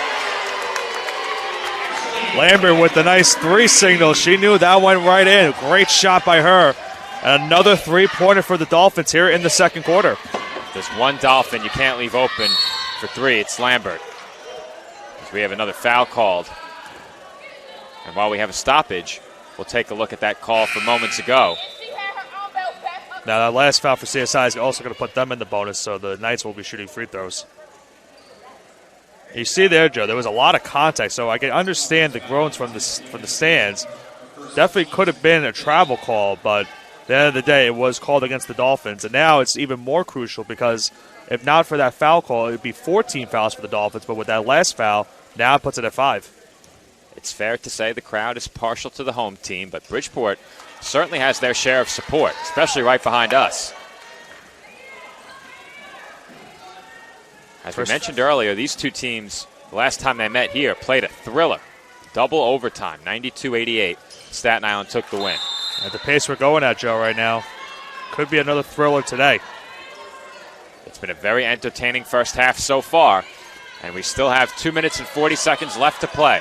Lambert with the nice 3 signal. She knew that went right in. Great shot by her. And another 3-pointer for the Dolphins here in the second quarter. There's one Dolphin you can't leave open for 3. It's Lambert. As we have another foul called. And while we have a stoppage, we'll take a look at that call from moments ago. Now that last foul for CSI is also going to put them in the bonus, so the Knights will be shooting free throws. You see there, Joe, there was a lot of contact, so I can understand the groans from the stands. Definitely could have been a travel call, but at the end of the day, it was called against the Dolphins. And now it's even more crucial because if not for that foul call, it would be 14 fouls for the Dolphins. But with that last foul, now it puts it at 5. It's fair to say the crowd is partial to the home team, but Bridgeport certainly has their share of support, especially right behind us. As we mentioned earlier, these two teams, the last time they met here, played a thriller. Double overtime, 92-88. Staten Island took the win. At the pace we're going at, Joe, right now, could be another thriller today. It's been a very entertaining first half so far, and we still have 2 minutes and 40 seconds left to play.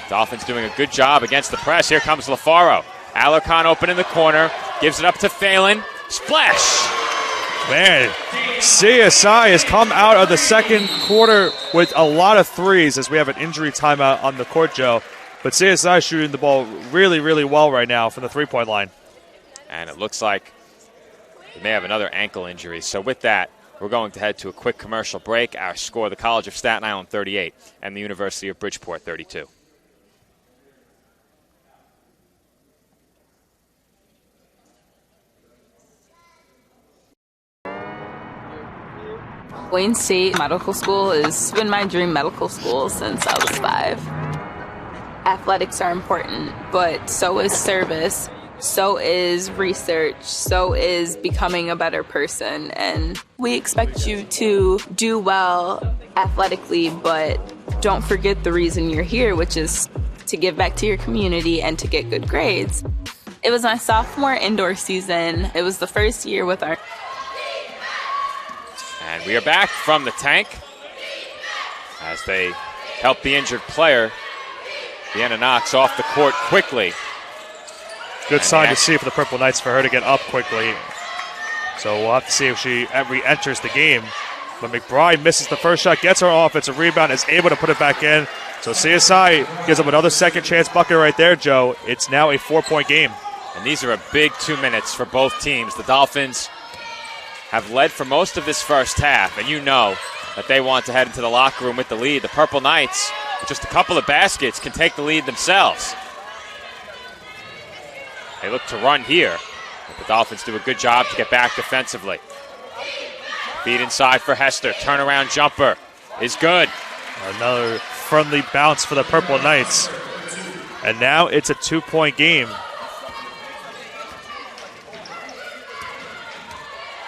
Dolphins doing a good job against the press. Here comes LaFaro. Alarcon open in the corner, gives it up to Phelan. Splash! Man, CSI has come out of the second quarter with a lot of threes as we have an injury timeout on the court, Joe. But CSI shooting the ball really, really well right now from the three-point line. And it looks like we may have another ankle injury. So with that, we're going to head to a quick commercial break. Our score, the College of Staten Island 38 and the University of Bridgeport 32. Wayne State Medical School has been my dream medical school since I was 5. Athletics are important, but so is service, so is research, so is becoming a better person. And we expect you to do well athletically, but don't forget the reason you're here, which is to give back to your community and to get good grades. It was my sophomore indoor season. It was the first year with our... And we are back from the tank as they help the injured player, Deanna Knox, off the court quickly. Good sign to see for the Purple Knights for her to get up quickly. So we'll have to see if she re-enters the game. But McBride misses the first shot, gets her offensive rebound, is able to put it back in. So CSI gives them another second chance bucket right there, Joe. It's now a 4-point game. And these are a big 2 minutes for both teams. The Dolphins have led for most of this first half, and you know that they want to head into the locker room with the lead. The Purple Knights, with just a couple of baskets, can take the lead themselves. They look to run here, but the Dolphins do a good job to get back defensively. Feed inside for Hester. Turnaround jumper is good. Another friendly bounce for the Purple Knights. And now it's a 2-point game.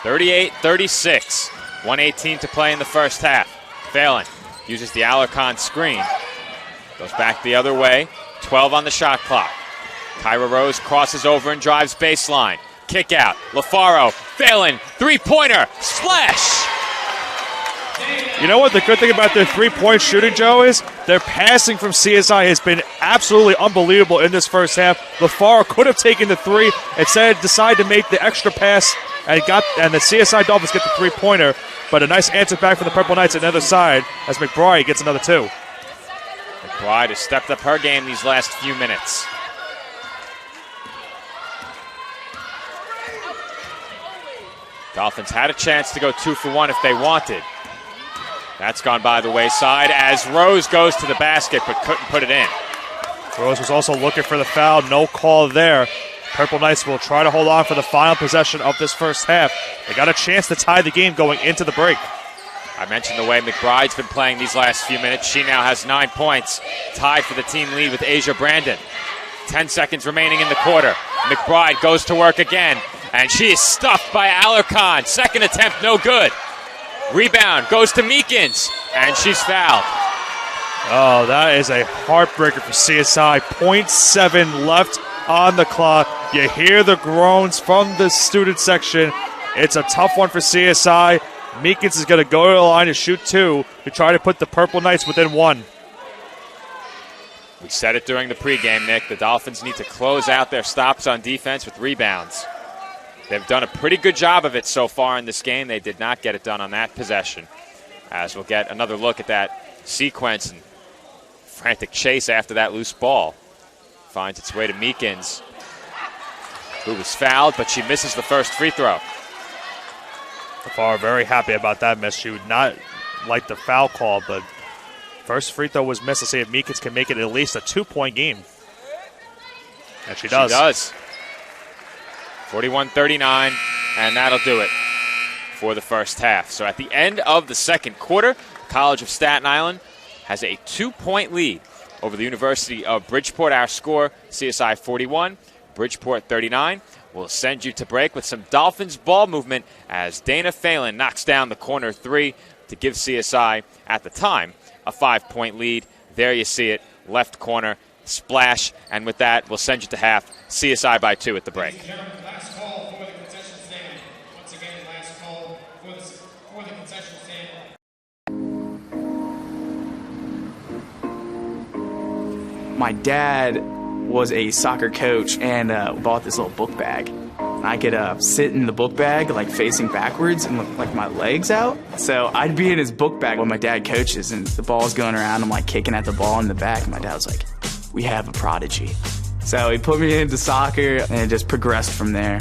38-36. 1:18 to play in the first half. Phelan uses the Alarcon screen. Goes back the other way. 12 on the shot clock. Kyra Rose crosses over and drives baseline. Kick out. LaFaro. Phelan. Three-pointer. Splash! You know what the good thing about their three-point shooting, Joe, is? Their passing from CSI has been absolutely unbelievable in this first half. LaFaro could have taken the three, instead decided to make the extra pass, and the CSI Dolphins get the three-pointer. But a nice answer back from the Purple Knights on the other side as McBride gets another two. McBride has stepped up her game these last few minutes. Dolphins had a chance to go 2 for 1 if they wanted. That's gone by the wayside as Rose goes to the basket but couldn't put it in. Rose was also looking for the foul. No call there. Purple Knights will try to hold on for the final possession of this first half. They got a chance to tie the game going into the break. I mentioned the way McBride's been playing these last few minutes. She now has 9 points, tied for the team lead with Asia Brandon. 10 seconds remaining in the quarter. McBride goes to work again, and she is stuffed by Alarcon. Second attempt, no good. Rebound goes to Meekins, and she's fouled. Oh, that is a heartbreaker for CSI. 0.7 left on the clock. You hear the groans from the student section. It's a tough one for CSI. Meekins is going to go to the line to shoot 2 to try to put the Purple Knights within 1. We said it during the pregame, Nick. The Dolphins need to close out their stops on defense with rebounds. They've done a pretty good job of it so far in this game. They did not get it done on that possession. As we'll get another look at that sequence and frantic chase after that loose ball. Finds its way to Meekins, who was fouled, but she misses the first free throw. Far very happy about that miss. She would not like the foul call, but first free throw was missed. Let's see if Meekins can make it at least a 2-point game. And she does. She does. 41-39, and that'll do it for the first half. So at the end of the second quarter, College of Staten Island has a 2-point lead over the University of Bridgeport. Our score, CSI 41, Bridgeport 39. We'll send you to break with some Dolphins ball movement as Dana Phelan knocks down the corner 3 to give CSI, at the time, a 5-point lead. There you see it, left corner, splash. And with that, we'll send you to half, CSI by 2 at the break. Last call for the concession stand. Once again, last call for the concession stand. My dad was a soccer coach and bought this little book bag. I could sit in the book bag, like facing backwards and with like my legs out. So I'd be in his book bag when my dad coaches and the ball's going around. I'm like kicking at the ball in the back. And my dad was like, we have a prodigy. So he put me into soccer and it just progressed from there.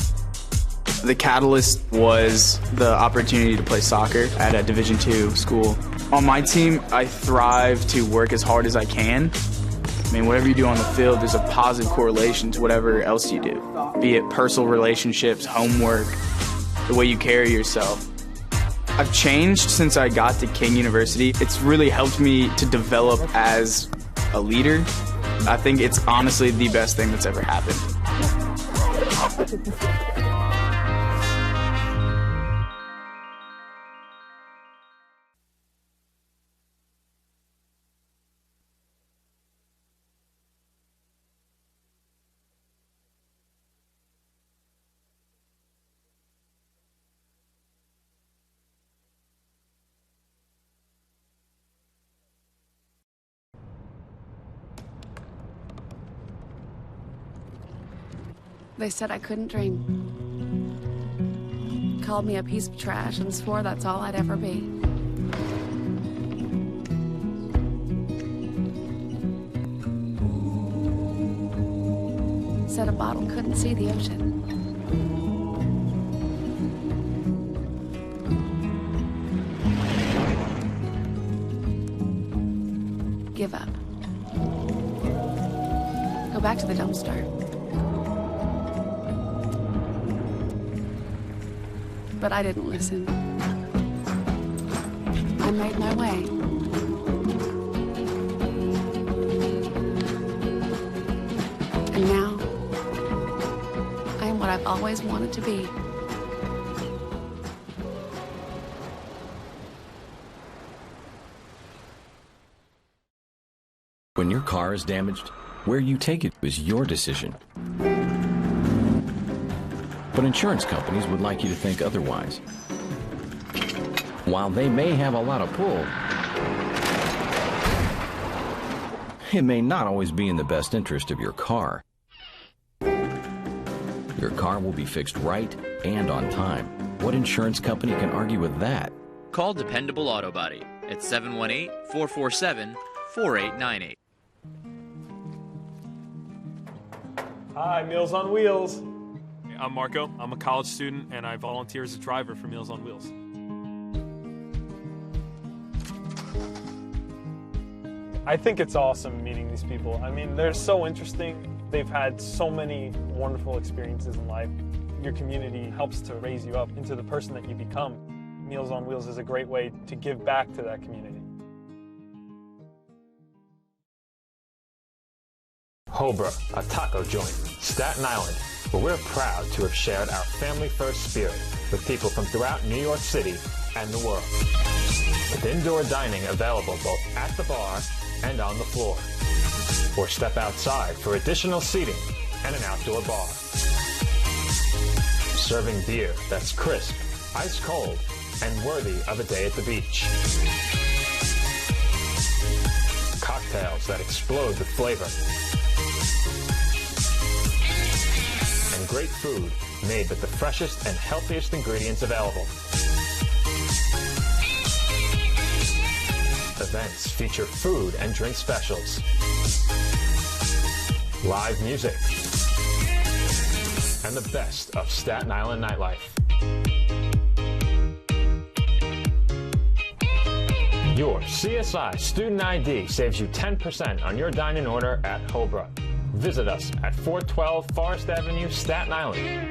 The catalyst was the opportunity to play soccer at a Division II school. On my team, I thrive to work as hard as I can. I mean, whatever you do on the field, there's a positive correlation to whatever else you do. Be it personal relationships, homework, the way you carry yourself. I've changed since I got to King University. It's really helped me to develop as a leader. I think it's honestly the best thing that's ever happened. They said I couldn't dream. Called me a piece of trash and swore that's all I'd ever be. Said a bottle couldn't see the ocean. Give up. Go back to the dumpster. But I didn't listen. I made my way. And now, I am what I've always wanted to be. When your car is damaged, where you take it is your decision. But insurance companies would like you to think otherwise. While they may have a lot of pull, it may not always be in the best interest of your car. Your car will be fixed right and on time. What insurance company can argue with that? Call Dependable Auto Body at 718-447-4898. Hi, Meals on Wheels. I'm Marco. I'm a college student, and I volunteer as a driver for Meals on Wheels. I think it's awesome meeting these people. I mean, they're so interesting. They've had so many wonderful experiences in life. Your community helps to raise you up into the person that you become. Meals on Wheels is a great way to give back to that community. Hobra, a taco joint, Staten Island, where we're proud to have shared our family-first spirit with people from throughout New York City and the world. With indoor dining available both at the bar and on the floor. Or step outside for additional seating and an outdoor bar. Serving beer that's crisp, ice cold, and worthy of a day at the beach. Cocktails that explode with flavor. And great food made with the freshest and healthiest ingredients available. Events feature food and drink specials, live music, and the best of Staten Island nightlife. Your CSI Student ID saves you 10% on your dine-in order at Hobra. Visit us at 412 Forest Avenue, Staten Island.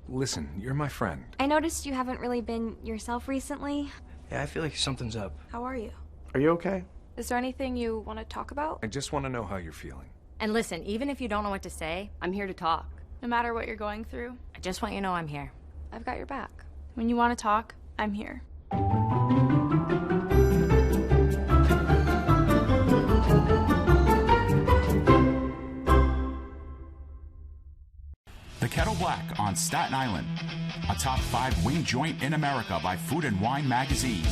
Listen, you're my friend. I noticed you haven't really been yourself recently. Yeah, I feel like something's up. How are you? Are you okay? Is there anything you want to talk about? I just want to know how you're feeling. And listen, even if you don't know what to say, I'm here to talk. No matter what you're going through, I just want you to know I'm here. I've got your back. When you want to talk, I'm here. The Kettle Black on Staten Island, a top 5 wing joint in America by Food and Wine magazine.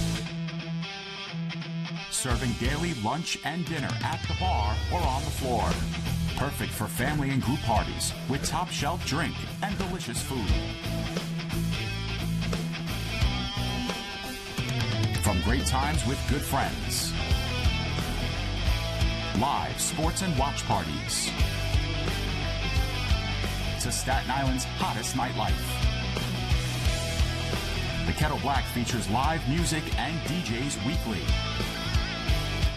Serving daily lunch and dinner at the bar or on the floor. Perfect for family and group parties with top shelf drink and delicious food. From great times with good friends. Live sports and watch parties. To Staten Island's hottest nightlife. The Kettle Black features live music and DJs weekly.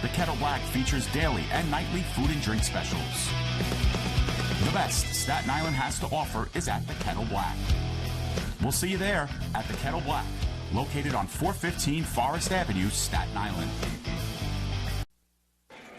The Kettle Black features daily and nightly food and drink specials. The best Staten Island has to offer is at the Kettle Black. We'll see you there at the Kettle Black, located on 415 Forest Avenue, Staten Island.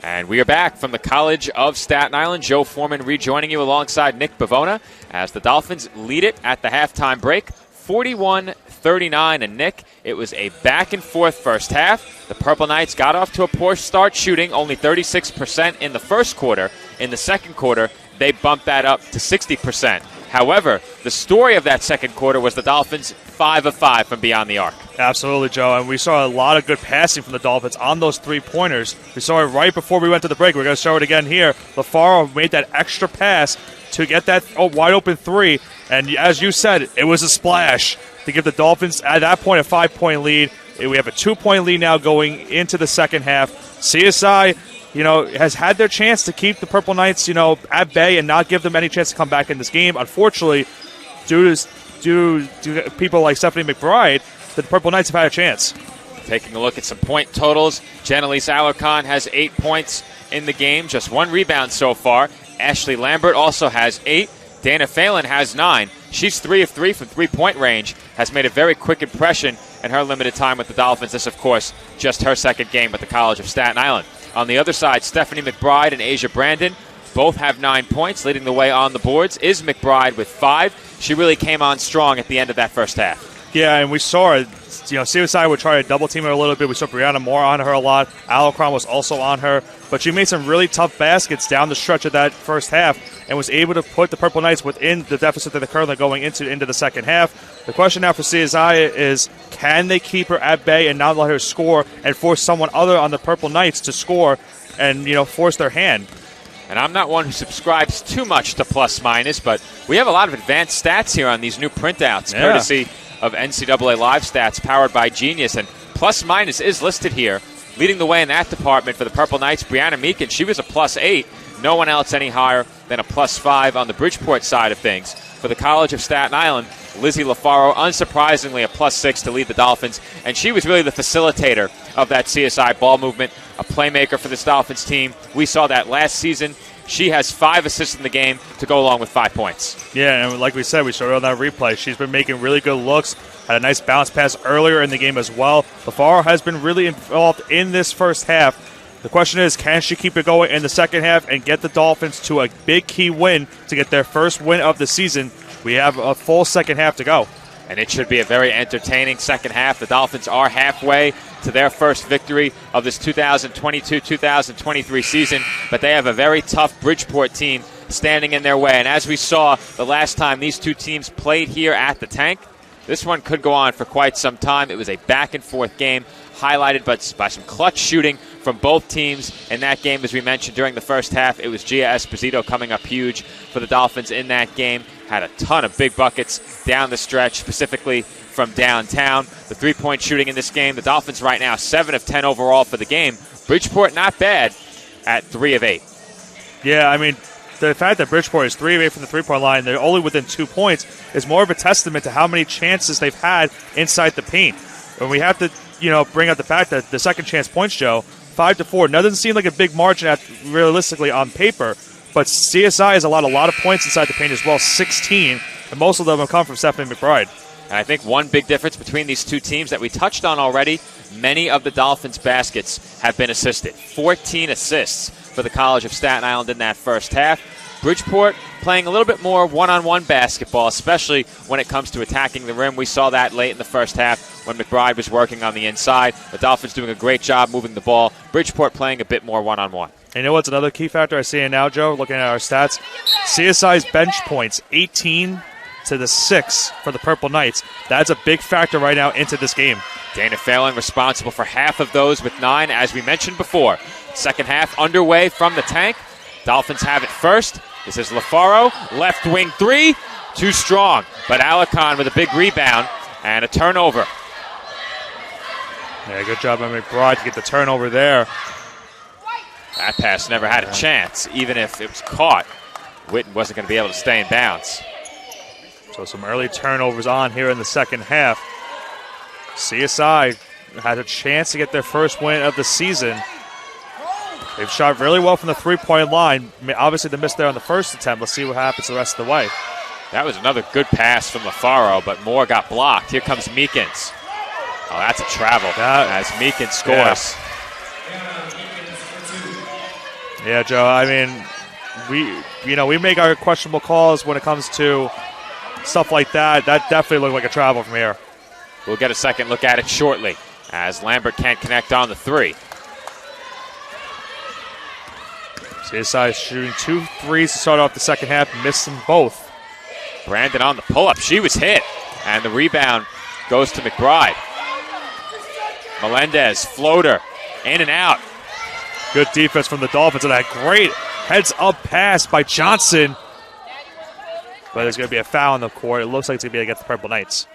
And we are back from the College of Staten Island. Joe Foreman rejoining you alongside Nick Bavona as the Dolphins lead it at the halftime break, 41-39. And Nick, it was a back-and-forth first half. The Purple Knights got off to a poor start shooting, only 36% in the first quarter. In the second quarter, they bumped that up to 60%. However, the story of that second quarter was the Dolphins 5 of 5 from beyond the arc. Absolutely, Joe. And we saw a lot of good passing from the Dolphins on those three-pointers. We saw it right before we went to the break. We're going to show it again here. LaFaro made that extra pass to get that wide-open three. And as you said, it was a splash to give the Dolphins, at that point, a 5-point lead. We have a 2-point lead now going into the second half. CSI, has had their chance to keep the Purple Knights, at bay and not give them any chance to come back in this game. Unfortunately, due to people like Stephanie McBride, the Purple Knights have had a chance. Taking a look at some point totals, Janelise Alarcon has 8 points in the game, just 1 rebound so far. Ashley Lambert also has 8. Dana Phelan has 9. She's 3 of 3 from three-point range, has made a very quick impression in her limited time with the Dolphins. This, of course, just her second game with the College of Staten Island. On the other side, Stephanie McBride and Asia Brandon both have 9 points. Leading the way on the boards is McBride with 5. She really came on strong at the end of that first half. Yeah, and we saw it. CSI would try to double-team her a little bit. We saw Brianna Moore on her a lot. Alarcon was also on her. But she made some really tough baskets down the stretch of that first half and was able to put the Purple Knights within the deficit that they're currently going into the second half. The question now for CSI is, can they keep her at bay and not let her score and force someone other on the Purple Knights to score and, force their hand? And I'm not one who subscribes too much to plus-minus, but we have a lot of advanced stats here on these new printouts, courtesy of NCAA Live Stats powered by Genius. And plus-minus is listed here. Leading the way in that department for the Purple Knights, Brianna Meekin, she was a +8. No one else any higher than a +5 on the Bridgeport side of things. For the College of Staten Island, Lizzie LaFaro, unsurprisingly, a +6 to lead the Dolphins. And she was really the facilitator of that CSI ball movement, a playmaker for this Dolphins team. We saw that last season. She has 5 assists in the game to go along with 5 points. Yeah, and like we said, we showed it on that replay. She's been making really good looks. Had a nice bounce pass earlier in the game as well. LaFaro has been really involved in this first half. The question is, can she keep it going in the second half and get the Dolphins to a big key win to get their first win of the season? We have a full second half to go. And it should be a very entertaining second half. The Dolphins are halfway to their first victory of this 2022-2023 season, but they have a very tough Bridgeport team standing in their way. And as we saw the last time these two teams played here at the Tank, this one could go on for quite some time. It was a back-and-forth game, highlighted by some clutch shooting from both teams in that game. As we mentioned during the first half, it was Gia Esposito coming up huge for the Dolphins in that game. Had a ton of big buckets down the stretch, specifically from downtown. The three-point shooting in this game, the Dolphins right now 7 of 10 overall for the game. Bridgeport not bad at 3 of 8. Yeah, I mean, the fact that Bridgeport is 3 of 8 from the three-point line, they're only within 2 points, is more of a testament to how many chances they've had inside the paint. And we have to, bring up the fact that the second chance points, Joe, 5-4, doesn't seem like a big margin realistically on paper, but CSI has allowed a lot of points inside the paint as well, 16, and most of them have come from Stephanie McBride. And I think one big difference between these two teams that we touched on already many of the Dolphins' baskets have been assisted. 14 assists for the College of Staten Island in that first half. Bridgeport playing a little bit more one-on-one basketball, especially when it comes to attacking the rim. We saw that late in the first half when McBride was working on the inside. The Dolphins doing a great job moving the ball. Bridgeport playing a bit more one-on-one. And you know what's another key factor I see it now, Joe, looking at our stats? CSI's bench points, 18 to the 6 for the Purple Knights. That's a big factor right now into this game. Dana Phelan responsible for half of those with 9, as we mentioned before. Second half underway from the tank. Dolphins have it first. This is LaFaro, left wing 3, too strong. But Alarcon with a big rebound and a turnover. Yeah, good job by McBride to get the turnover there. That pass never had a chance, even if it was caught. Witten wasn't going to be able to stay in bounds. So some early turnovers on here in the second half. CSI had a chance to get their first win of the season. They've shot really well from the three-point line. Obviously, they missed there on the first attempt. Let's see what happens the rest of the way. That was another good pass from LaFaro, but Moore got blocked. Here comes Meekins. Oh, that's a travel as Meekins scores. Yeah, Joe, I mean, we make our questionable calls when it comes to stuff like that. That definitely looked like a travel from here. We'll get a second look at it shortly as Lambert can't connect on the 3. CSI is shooting 2 threes to start off the second half, missed them both. Brandon on the pull-up. She was hit, and the rebound goes to McBride. Melendez, floater, in and out. Good defense from the Dolphins, and that great heads-up pass by Johnson. But there's going to be a foul on the court. It looks like it's going to be against the Purple Knights.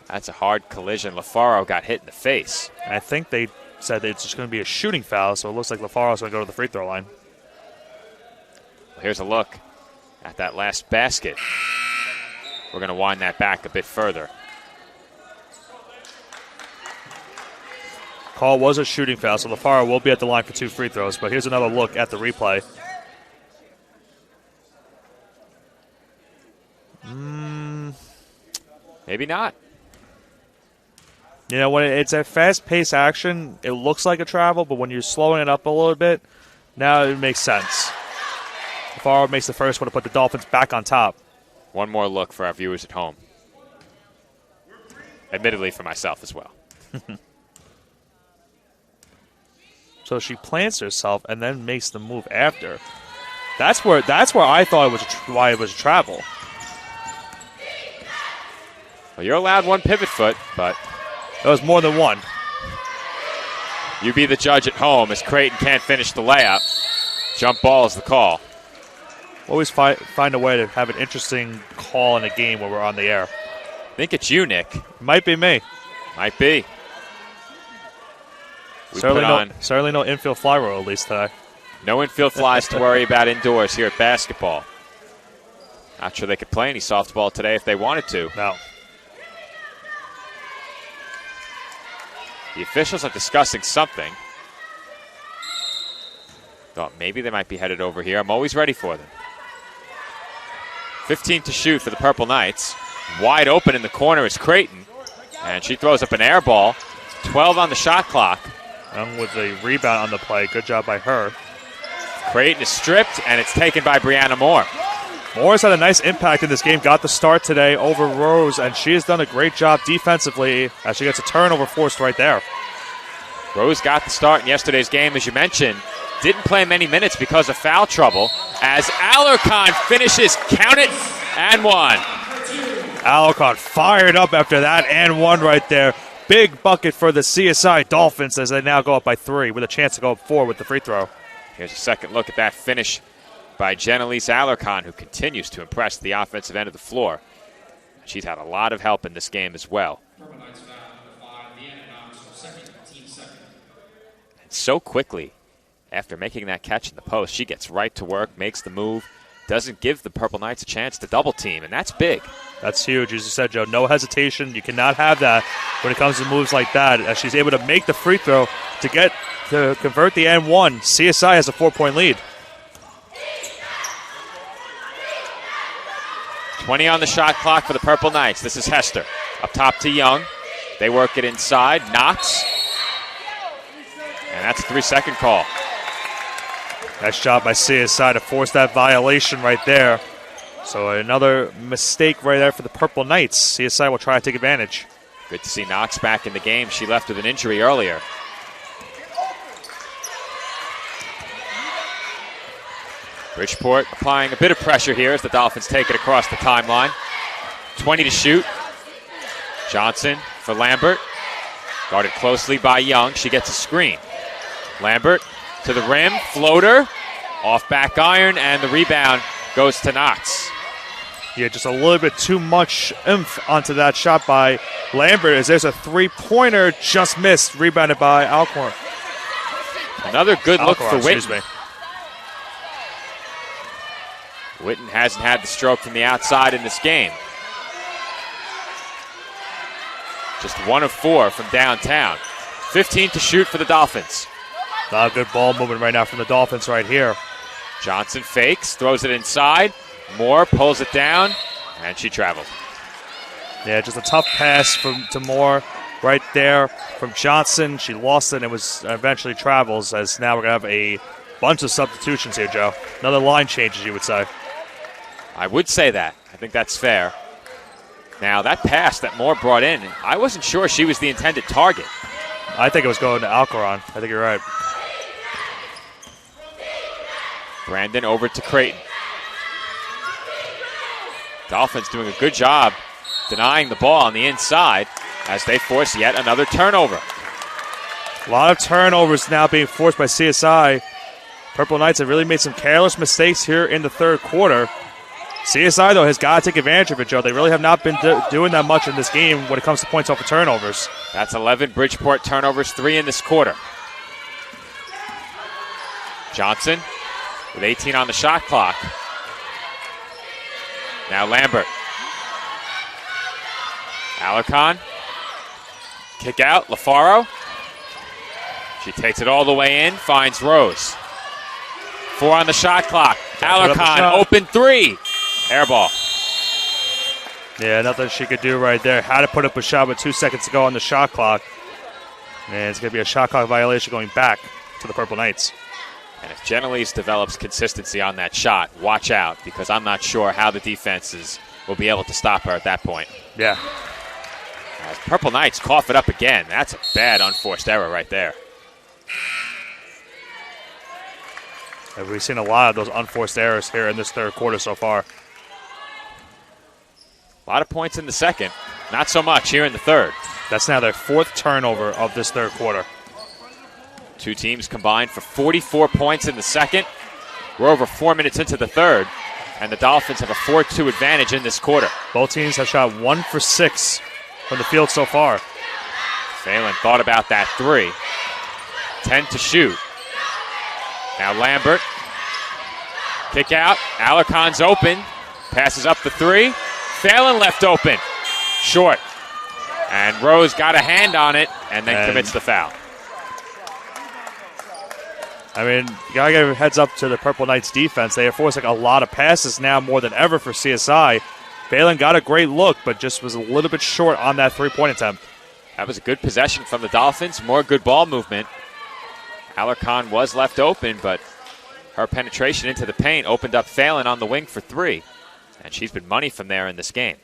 That's a hard collision. LaFaro got hit in the face. And I think they said that it's just going to be a shooting foul, so it looks like LaFaro's going to go to the free throw line. Well, here's a look at that last basket. We're going to wind that back a bit further. Call was a shooting foul, so LaFaro will be at the line for 2 free throws. But here's another look at the replay. Maybe not. You know, when it's a fast-paced action, it looks like a travel, but when you're slowing it up a little bit, now it makes sense. LaFaro makes the first one to put the Dolphins back on top. One more look for our viewers at home. Admittedly for myself as well. So she plants herself and then makes the move after. That's where I thought it was why it was a travel. Well, you're allowed one pivot foot, but that was more than one. You be the judge at home as Creighton can't finish the layup. Jump ball is the call. Always find a way to have an interesting call in a game when we're on the air. I think it's you, Nick. Might be me. Might be. Certainly no infield fly roll, at least today. No infield flies to worry about indoors here at basketball. Not sure they could play any softball today if they wanted to. No. The officials are discussing something. Thought maybe they might be headed over here. I'm always ready for them. 15 to shoot for the Purple Knights. Wide open in the corner is Creighton. And she throws up an air ball. 12 on the shot clock. Young with the rebound on the play. Good job by her. Creighton is stripped, and it's taken by Brianna Moore. Moore's had a nice impact in this game. Got the start today over Rose, and she has done a great job defensively as she gets a turnover forced right there. Rose got the start in yesterday's game, as you mentioned. Didn't play many minutes because of foul trouble as Alarcon finishes, count it, and one. Alarcon fired up after that and one right there. Big bucket for the CSI Dolphins as they now go up by 3 with a chance to go up 4 with the free throw. Here's a second look at that finish by Jenelise Alarcon, who continues to impress the offensive end of the floor. She's had a lot of help in this game as well. And so quickly, after making that catch in the post, she gets right to work, makes the move, doesn't give the Purple Knights a chance to double team, and that's big. That's huge. As you said, Joe, no hesitation. You cannot have that when it comes to moves like that. As she's able to make the free throw to convert the N1. CSI has a 4-point lead. 20 on the shot clock for the Purple Knights. This is Hester. Up top to Young. They work it inside. Knox. And that's a 3-second call. Nice job by CSI to force that violation right there. So another mistake right there for the Purple Knights. CSI will try to take advantage. Good to see Knox back in the game. She left with an injury earlier. Bridgeport applying a bit of pressure here as the Dolphins take it across the timeline. 20 to shoot. Johnson for Lambert. Guarded closely by Young. She gets a screen. Lambert to the rim. Floater. Off back iron, and the rebound goes to Knox. Yeah, just a little bit too much oomph onto that shot by Lambert as there's a three-pointer just missed, rebounded by Alcorn. Another good look for Witten. Excuse me. Witten hasn't had the stroke from the outside in this game. Just 1 of 4 from downtown. 15 to shoot for the Dolphins. Not a good ball movement right now from the Dolphins right here. Johnson fakes, throws it inside. Moore pulls it down, and she traveled. Yeah, just a tough pass to Moore right there from Johnson. She lost it and it was eventually travels, as now we're going to have a bunch of substitutions here, Joe. Another line change, as you would say. I would say that. I think that's fair. Now, that pass that Moore brought in, I wasn't sure she was the intended target. I think it was going to Alcaron. I think you're right. Brandon over to Creighton. Dolphins doing a good job denying the ball on the inside as they force yet another turnover. A lot of turnovers now being forced by CSI. Purple Knights have really made some careless mistakes here in the third quarter. CSI, though, has got to take advantage of it, Joe. They really have not been doing that much in this game when it comes to points off of turnovers. That's 11 Bridgeport turnovers, 3 in this quarter. Johnson with 18 on the shot clock. Now Lambert. Alarcon. Kick out. LaFaro. She takes it all the way in. Finds Rose. 4 on the shot clock. Alarcon. Open 3. Air ball. Yeah, nothing she could do right there. Had to put up a shot with 2 seconds to go on the shot clock. And it's going to be a shot clock violation going back to the Purple Knights. And if Genelise develops consistency on that shot, watch out, because I'm not sure how the defenses will be able to stop her at that point. Yeah. As Purple Knights cough it up again. That's a bad unforced error right there. And we've seen a lot of those unforced errors here in this third quarter so far. A lot of points in the second. Not so much here in the third. That's now their 4th turnover of this third quarter. 2 teams combined for 44 points in the second. We're over 4 minutes into the third, and the Dolphins have a 4-2 advantage in this quarter. Both teams have shot 1 for 6 from the field so far. Phelan thought about that 3. 10 to shoot. Now Lambert. Kick out. Alarcon's open. Passes up the 3. Phelan left open. Short. And Rose got a hand on it and then commits the foul. I mean, you got to give a heads up to the Purple Knights defense. They are forcing a lot of passes now more than ever for CSI. Phelan got a great look, but just was a little bit short on that 3-point attempt. That was a good possession from the Dolphins. More good ball movement. Alarcon was left open, but her penetration into the paint opened up Phelan on the wing for 3. And she's been money from there in this game.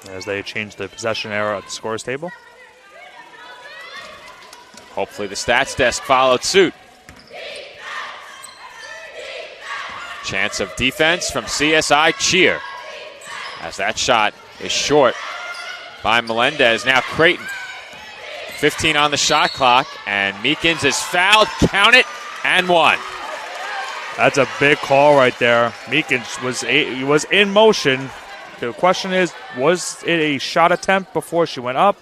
As they change the possession error at the scorer's table. Hopefully the stats desk followed suit. Chance of defense from CSI Cheer. As that shot is short by Melendez. Now Creighton. 15 on the shot clock, and Meekins is fouled. Count it, and 1. That's a big call right there. Meekins was in motion. The question is, was it a shot attempt before she went up?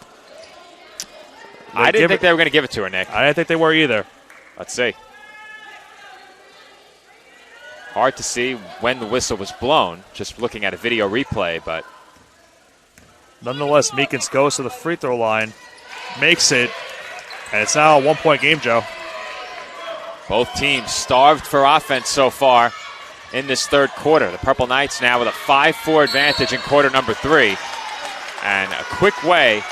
I didn't think they were going to give it to her, Nick. I didn't think they were either. Let's see. Hard to see when the whistle was blown, just looking at a video replay, but nonetheless, Meekins goes to the free throw line, makes it, and it's now a 1-point game, Joe. Both teams starved for offense so far in this third quarter. The Purple Knights now with a 5-4 advantage in quarter number 3, and a quick way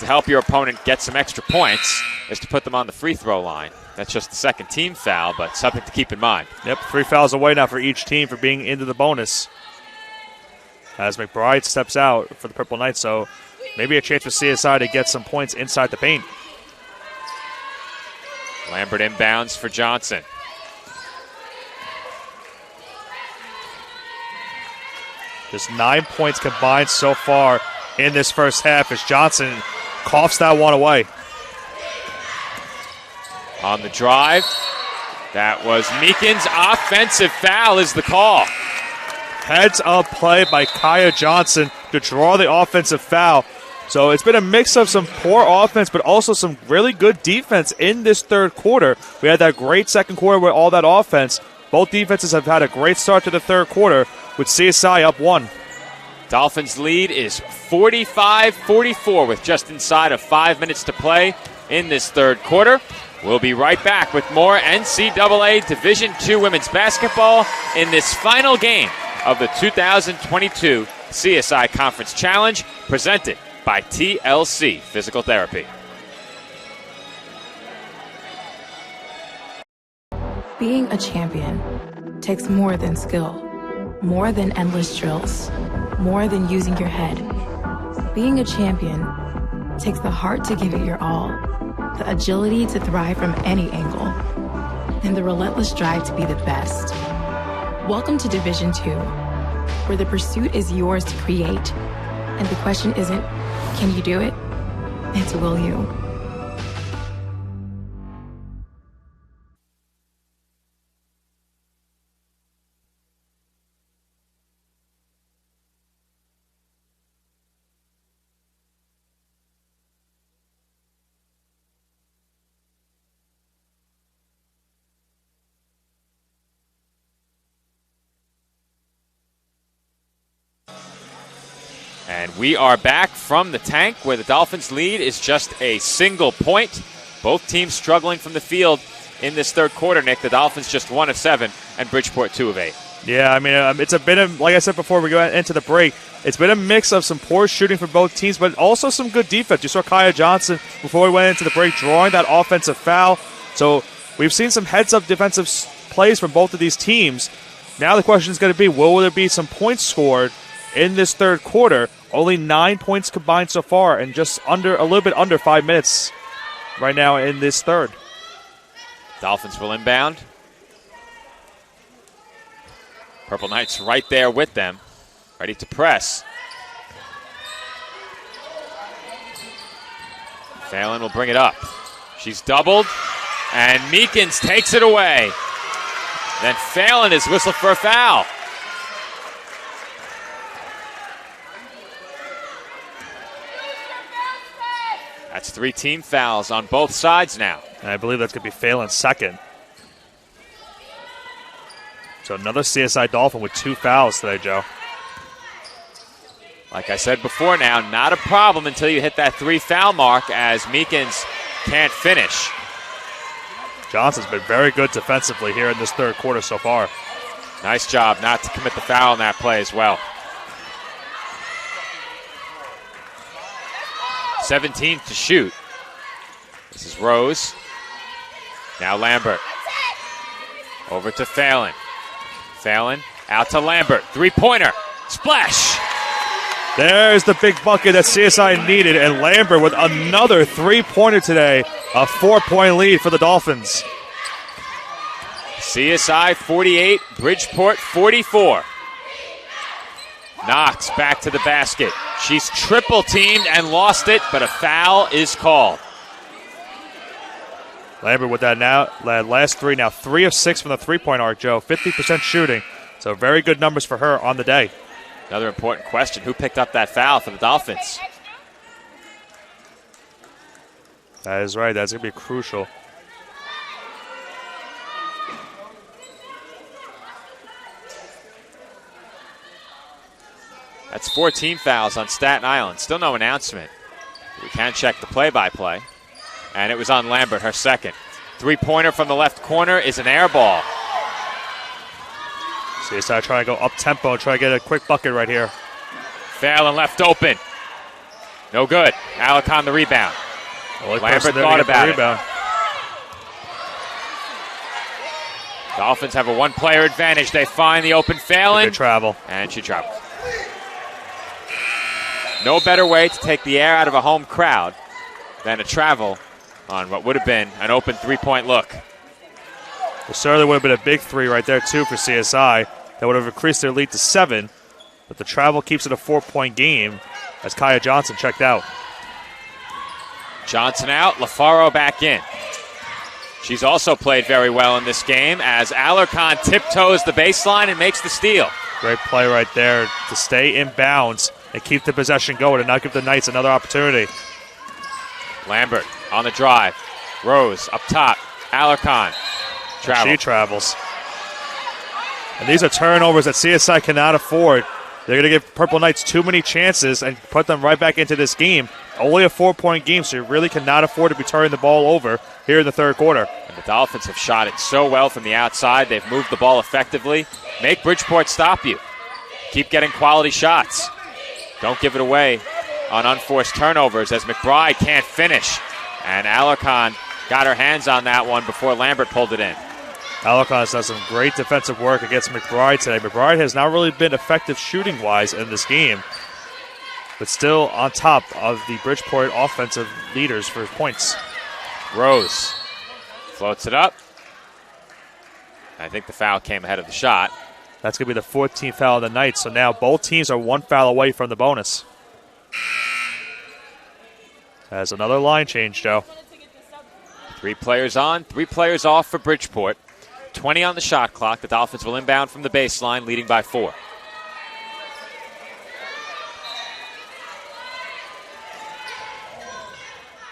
to help your opponent get some extra points is to put them on the free throw line. That's just the second team foul, but something to keep in mind. Yep, 3 fouls away now for each team for being into the bonus. As McBride steps out for the Purple Knights, so maybe a chance for CSI to get some points inside the paint. Lambert inbounds for Johnson. Just 9 points combined so far in this first half as Johnson coughs that one away. On the drive, that was Meekins. Offensive foul is the call. Heads up play by Kaya Johnson to draw the offensive foul. So it's been a mix of some poor offense, but also some really good defense in this third quarter. We had that great second quarter with all that offense. Both defenses have had a great start to the third quarter with CSI up 1. Dolphins' lead is 45-44 with just inside of 5 minutes to play in this third quarter. We'll be right back with more NCAA Division II women's basketball in this final game of the 2022 CSI Conference Challenge, presented by TLC Physical Therapy. Being a champion takes more than skill, more than endless drills, more than using your head. Being a champion takes the heart to give it your all, the agility to thrive from any angle, and the relentless drive to be the best. Welcome to Division II, where the pursuit is yours to create, and the question isn't, can you do it? It's will you? And we are back from the tank where the Dolphins' lead is just a single point. Both teams struggling from the field in this third quarter, Nick. The Dolphins just 1 of 7 and Bridgeport 2 of 8. Yeah, I mean, it's been like I said before we go into the break, it's been a mix of some poor shooting for both teams, but also some good defense. You saw Kaya Johnson, before we went into the break, drawing that offensive foul. So we've seen some heads-up defensive plays from both of these teams. Now the question is going to be, will there be some points scored in this third quarter? Only 9 points combined so far, and just a little bit under 5 minutes right now in this third. Dolphins will inbound. Purple Knights right there with them, ready to press. Phelan will bring it up. She's doubled, and Meekins takes it away. Then Phelan is whistled for a foul. That's 3 team fouls on both sides now. And I believe that's going to be Phelan's second. So another CSI Dolphin with 2 fouls today, Joe. Like I said before now, not a problem until you hit that 3 foul mark as Meekins can't finish. Johnson's been very good defensively here in this third quarter so far. Nice job not to commit the foul in that play as well. 17 to shoot. This is Rose. Now Lambert. Over to Phelan. Phelan out to Lambert. 3-pointer. Splash! There's the big bucket that CSI needed, and Lambert with another 3-pointer today. A 4-point lead for the Dolphins. CSI 48, Bridgeport 44. Knox back to the basket. She's triple teamed and lost it, but a foul is called. Lambert with that now, last 3 now, 3 of 6 from the 3-point arc, Joe. 50% shooting. So very good numbers for her on the day. Another important question, who picked up that foul for the Dolphins? That is right, that's going to be crucial. That's 4 team fouls on Staten Island. Still no announcement. We can check the play-by-play. And it was on Lambert, her second. 3-pointer from the left corner is an air ball. CSI trying to go up-tempo and try to get a quick bucket right here. Phelan left open. No good. Alarcon the rebound. Lambert thought about it. Dolphins have a one-player advantage. They find the open Phelan. Good travel. And she travels. No better way to take the air out of a home crowd than to travel on what would have been an open three-point look. Well, certainly would have been a big three right there, too, for CSI. That would have increased their lead to 7. But the travel keeps it a 4-point game as Kaya Johnson checked out. Johnson out, LaFaro back in. She's also played very well in this game as Alarcon tiptoes the baseline and makes the steal. Great play right there to stay in bounds and keep the possession going and not give the Knights another opportunity. Lambert on the drive. Rose up top. Alarcon. She travels. And these are turnovers that CSI cannot afford. They're going to give Purple Knights too many chances and put them right back into this game. Only a 4-point game, so you really cannot afford to be turning the ball over here in the third quarter. And the Dolphins have shot it so well from the outside. They've moved the ball effectively. Make Bridgeport stop you. Keep getting quality shots. Don't give it away on unforced turnovers as McBride can't finish. And Alarcon got her hands on that one before Lambert pulled it in. Alarcon has done some great defensive work against McBride today. McBride has not really been effective shooting-wise in this game, but still on top of the Bridgeport offensive leaders for points. Rose floats it up. I think the foul came ahead of the shot. That's going to be the 14th foul of the night, so now both teams are one foul away from the bonus. As another line change, Joe. 3 players on, 3 players off for Bridgeport. 20 on the shot clock. The Dolphins will inbound from the baseline, leading by 4.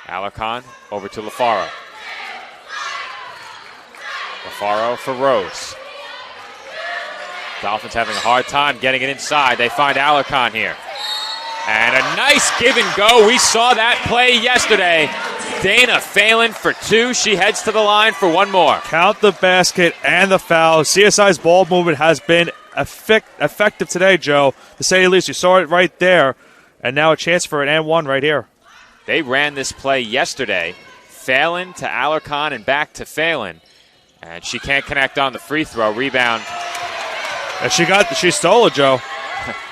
Alarcon over to LaFaro. LaFaro for Rose. Dolphins having a hard time getting it inside. They find Alarcon here. And a nice give and go. We saw that play yesterday. Dana Phelan for 2. She heads to the line for 1 more. Count the basket and the foul. CSI's ball movement has been effective today, Joe. To say the least, you saw it right there. And now a chance for an and 1 right here. They ran this play yesterday. Phelan to Alarcon and back to Phelan. And she can't connect on the free throw. Rebound. And she stole it, Joe.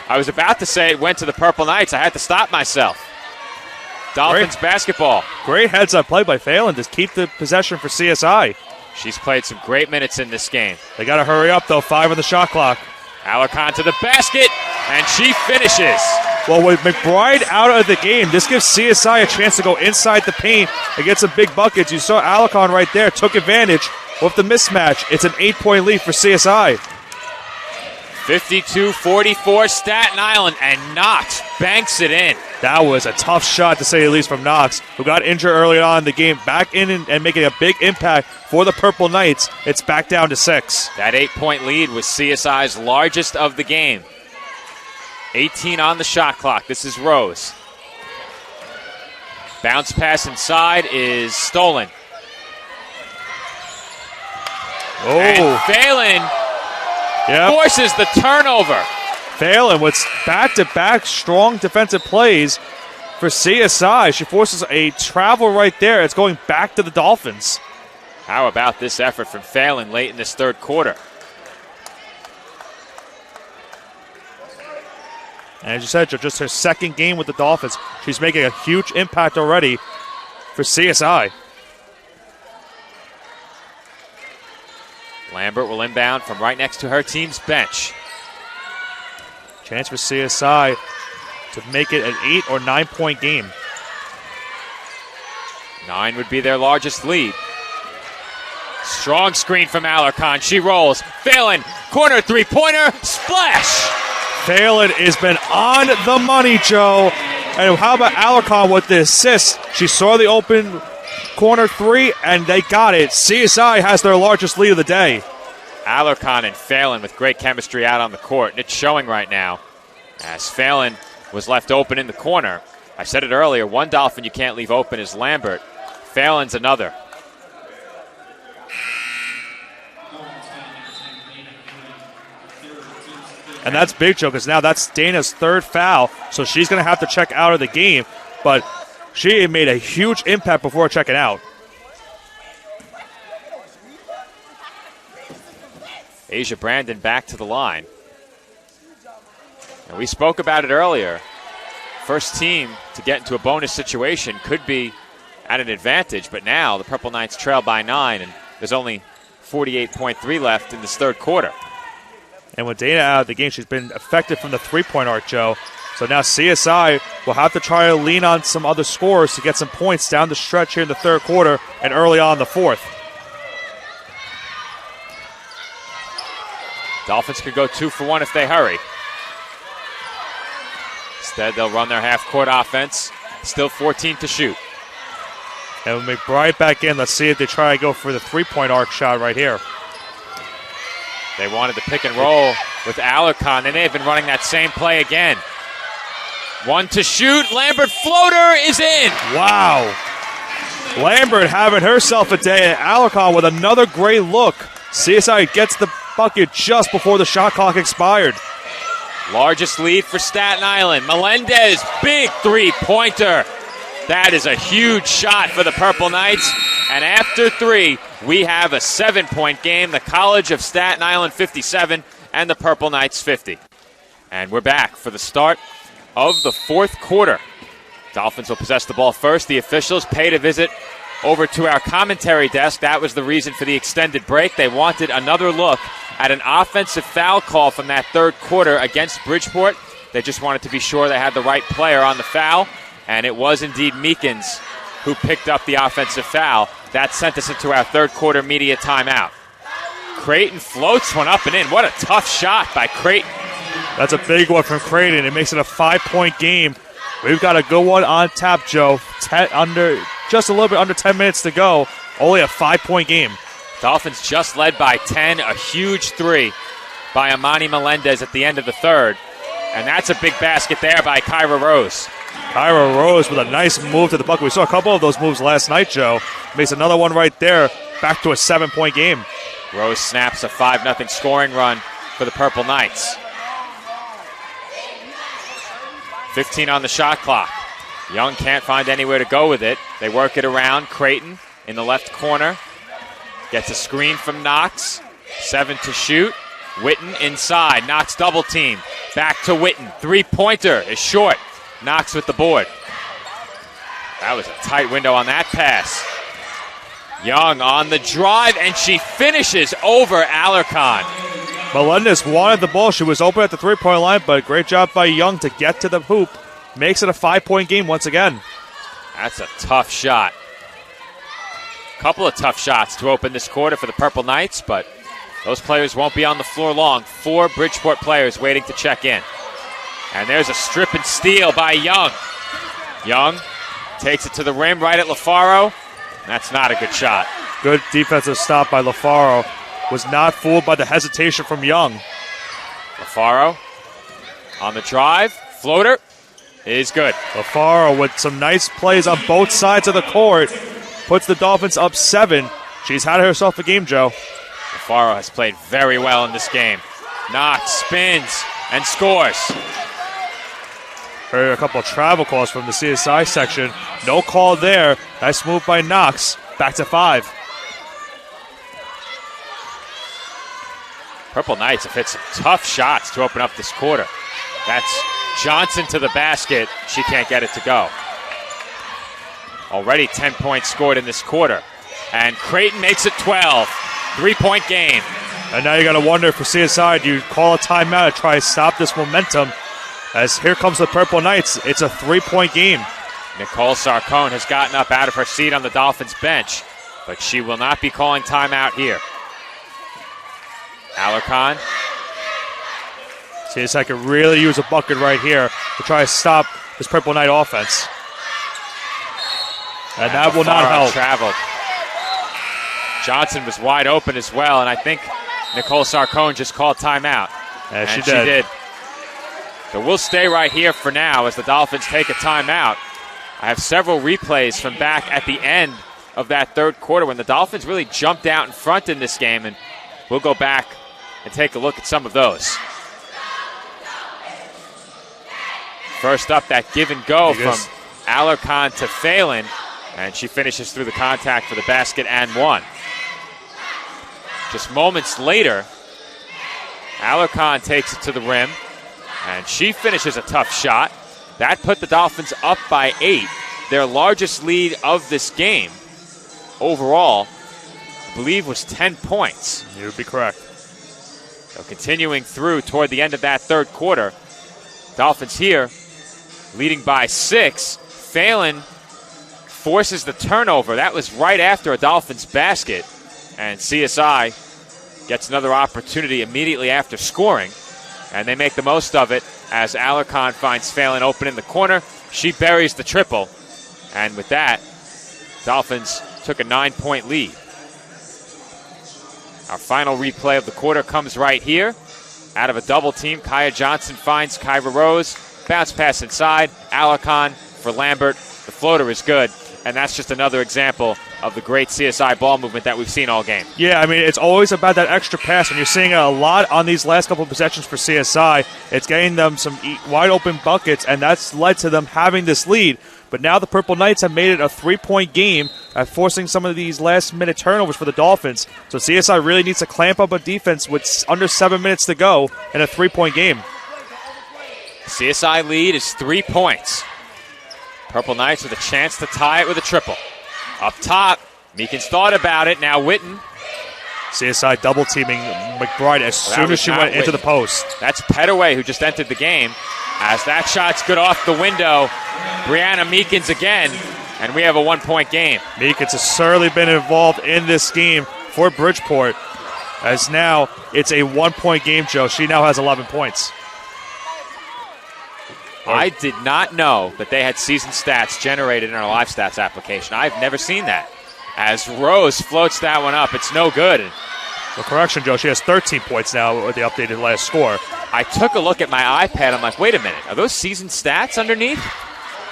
I was about to say it went to the Purple Knights. I had to stop myself. Dolphins basketball. Great heads-up play by Phelan to keep the possession for CSI. She's played some great minutes in this game. They got to hurry up, though. 5 on the shot clock. Alarcon to the basket, and she finishes. Well, with McBride out of the game, this gives CSI a chance to go inside the paint and get some big buckets. You saw Alarcon right there, took advantage with the mismatch. It's an 8-point lead for CSI. 52-44 Staten Island, and Knox banks it in. That was a tough shot, to say the least, from Knox, who got injured early on in the game. Back in and making a big impact for the Purple Knights. It's back down to 6. That 8-point lead was CSI's largest of the game. 18 on the shot clock. This is Rose. Bounce pass inside is stolen. Oh. And Phelan forces the turnover. Phelan with back-to-back strong defensive plays for CSI. She forces a travel right there. It's going back to the Dolphins. How about this effort from Phelan late in this third quarter? And as you said, just her second game with the Dolphins. She's making a huge impact already for CSI. Lambert will inbound from right next to her team's bench. Chance for CSI to make it an 8 or 9 point game. 9 would be their largest lead. Strong screen from Alarcon. She rolls. Phelan, corner three-pointer, splash! Phelan has been on the money, Joe. And how about Alarcon with the assist? She saw the open corner 3, and they got it. CSI has their largest lead of the day. Alarcon and Phelan with great chemistry out on the court, and it's showing right now as Phelan was left open in the corner. I said it earlier, one Dolphin you can't leave open is Lambert. Phelan's another. And that's big, Joe, because now that's Dana's third foul, so she's going to have to check out of the game. but she made a huge impact before checking out. Asia Brandon back to the line. And we spoke about it earlier. First team to get into a bonus situation could be at an advantage, but now the Purple Knights trail by 9, and there's only 48.3 left in this third quarter. And with Dana out of the game, she's been effective from the three-point arc, Joe. So now CSI will have to try to lean on some other scores to get some points down the stretch here in the third quarter and early on in the fourth. Dolphins could go 2 for 1 if they hurry. Instead, they'll run their half-court offense. Still 14 to shoot. And with McBride back in, let's see if they try to go for the three-point arc shot right here. They wanted to pick and roll with Alarcon. They may have been running that same play again. 1 to shoot. Lambert floater is in. Wow. Lambert having herself a day. Alarcon with another great look. CSI gets the bucket just before the shot clock expired. Largest lead for Staten Island. Melendez, big three-pointer. That is a huge shot for the Purple Knights. And after 3, we have a 7-point game. The College of Staten Island 57 and the Purple Knights 50. And we're back for the start of the fourth quarter. Dolphins will possess the ball first. The officials paid a visit over to our commentary desk. That was the reason for the extended break. They wanted another look at an offensive foul call from that third quarter against Bridgeport. They just wanted to be sure they had the right player on the foul, and it was indeed Meekins who picked up the offensive foul. That sent us into our third quarter media timeout. Creighton floats one up and in. What a tough shot by Creighton. That's a big one from Creighton. It makes it a 5-point game. We've got a good one on tap, Joe. Just a little bit under 10 minutes to go. Only a 5-point game. Dolphins just led by 10. A huge 3 by Amani Melendez at the end of the third. And that's a big basket there by Kyra Rose. Kyra Rose with a nice move to the bucket. We saw a couple of those moves last night, Joe. Makes another one right there. Back to a 7-point game. Rose snaps a 5-0 scoring run for the Purple Knights. 15 on the shot clock. Young can't find anywhere to go with it. They work it around. Creighton in the left corner. Gets a screen from Knox. 7 to shoot. Witten inside. Knox double team. Back to Witten. Three-pointer is short. Knox with the board. That was a tight window on that pass. Young on the drive, and she finishes over Alarcon. Melendez wanted the ball. She was open at the three-point line, but great job by Young to get to the hoop. Makes it a 5-point game once again. That's a tough shot. Couple of tough shots to open this quarter for the Purple Knights, but those players won't be on the floor long. 4 Bridgeport players waiting to check in. And there's a strip and steal by Young. Young takes it to the rim right at LaFaro. That's not a good shot. Good defensive stop by LaFaro. Was not fooled by the hesitation from Young. LaFaro on the drive. Floater is good. LaFaro with some nice plays on both sides of the court. Puts the Dolphins up 7. She's had herself a game, Joe. LaFaro has played very well in this game. Knox spins and scores. Heard a couple of travel calls from the CSI section. No call there. Nice move by Knox. Back to 5. Purple Knights have hit some tough shots to open up this quarter. That's Johnson to the basket. She can't get it to go. Already 10 points scored in this quarter. And Creighton makes it 12. 3-point game. And now you got to wonder for CSI, do you call a timeout to try to stop this momentum? As here comes the Purple Knights. It's a 3-point game. Nicole Sarcone has gotten up out of her seat on the Dolphins bench, but she will not be calling timeout here. Alarcon. CSI could really use a bucket right here to try to stop this Purple Knight offense. And that will not help. Traveled. Johnson was wide open as well, and I think Nicole Sarcone just called timeout. And she did. So we'll stay right here for now as the Dolphins take a timeout. I have several replays from back at the end of that third quarter when the Dolphins really jumped out in front in this game, and we'll go back and take a look at some of those. First up, that give and go from Alarcon to Phelan, and she finishes through the contact for the basket and one. Just moments later, Alarcon takes it to the rim, and she finishes a tough shot. That put the Dolphins up by 8, their largest lead of this game. Overall, I believe was 10 points. You would be correct. So continuing through toward the end of that third quarter, Dolphins here leading by 6. Phelan forces the turnover. That was right after a Dolphins basket. And CSI gets another opportunity immediately after scoring. And they make the most of it as Alarcon finds Phelan open in the corner. She buries the triple. And with that, Dolphins took a 9-point lead. Our final replay of the quarter comes right here. Out of a double team, Kaya Johnson finds Kyra Rose. Bounce pass inside. Alarcon for Lambert. The floater is good. And that's just another example of the great CSI ball movement that we've seen all game. Yeah, I mean, it's always about that extra pass. When you're seeing it a lot on these last couple of possessions for CSI, it's getting them some wide open buckets, and that's led to them having this lead. But now the Purple Knights have made it a 3-point game, forcing some of these last-minute turnovers for the Dolphins. So CSI really needs to clamp up a defense with under 7 minutes to go in a 3-point game. CSI lead is 3 points. Purple Knights with a chance to tie it with a triple. Up top, Meekins thought about it. Now Witten. CSI double-teaming McBride as soon as she went into the post. That's Petaway who just entered the game. As that shot's good off the window, Brianna Meekins again, and we have a 1-point game. Meekins has certainly been involved in this game for Bridgeport, as now it's a 1-point game, Joe. She now has 11 points. I did not know that they had season stats generated in our live stats application. I've never seen that. As Rose floats that one up, it's no good. Well, correction, Joe, she has 13 points now with the updated last score. I took a look at my iPad. I'm like, wait a minute. Are those season stats underneath?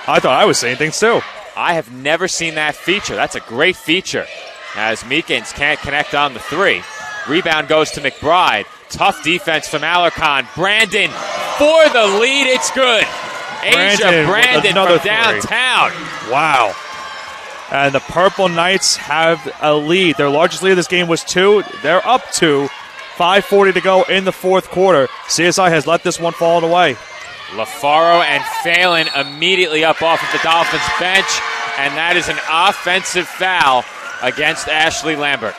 I thought I was saying things too. I have never seen that feature. That's a great feature. As Meekins can't connect on the 3. Rebound goes to McBride. Tough defense from Alarcon. Brandon for the lead. It's good. Asia Brandon from downtown. Wow. And the Purple Knights have a lead. Their largest lead of this game was 2. They're up 2. 5:40 to go in the fourth quarter. CSI has let this one fall away. LaFaro and Phelan immediately up off of the Dolphins bench, and that is an offensive foul against Ashley Lambert.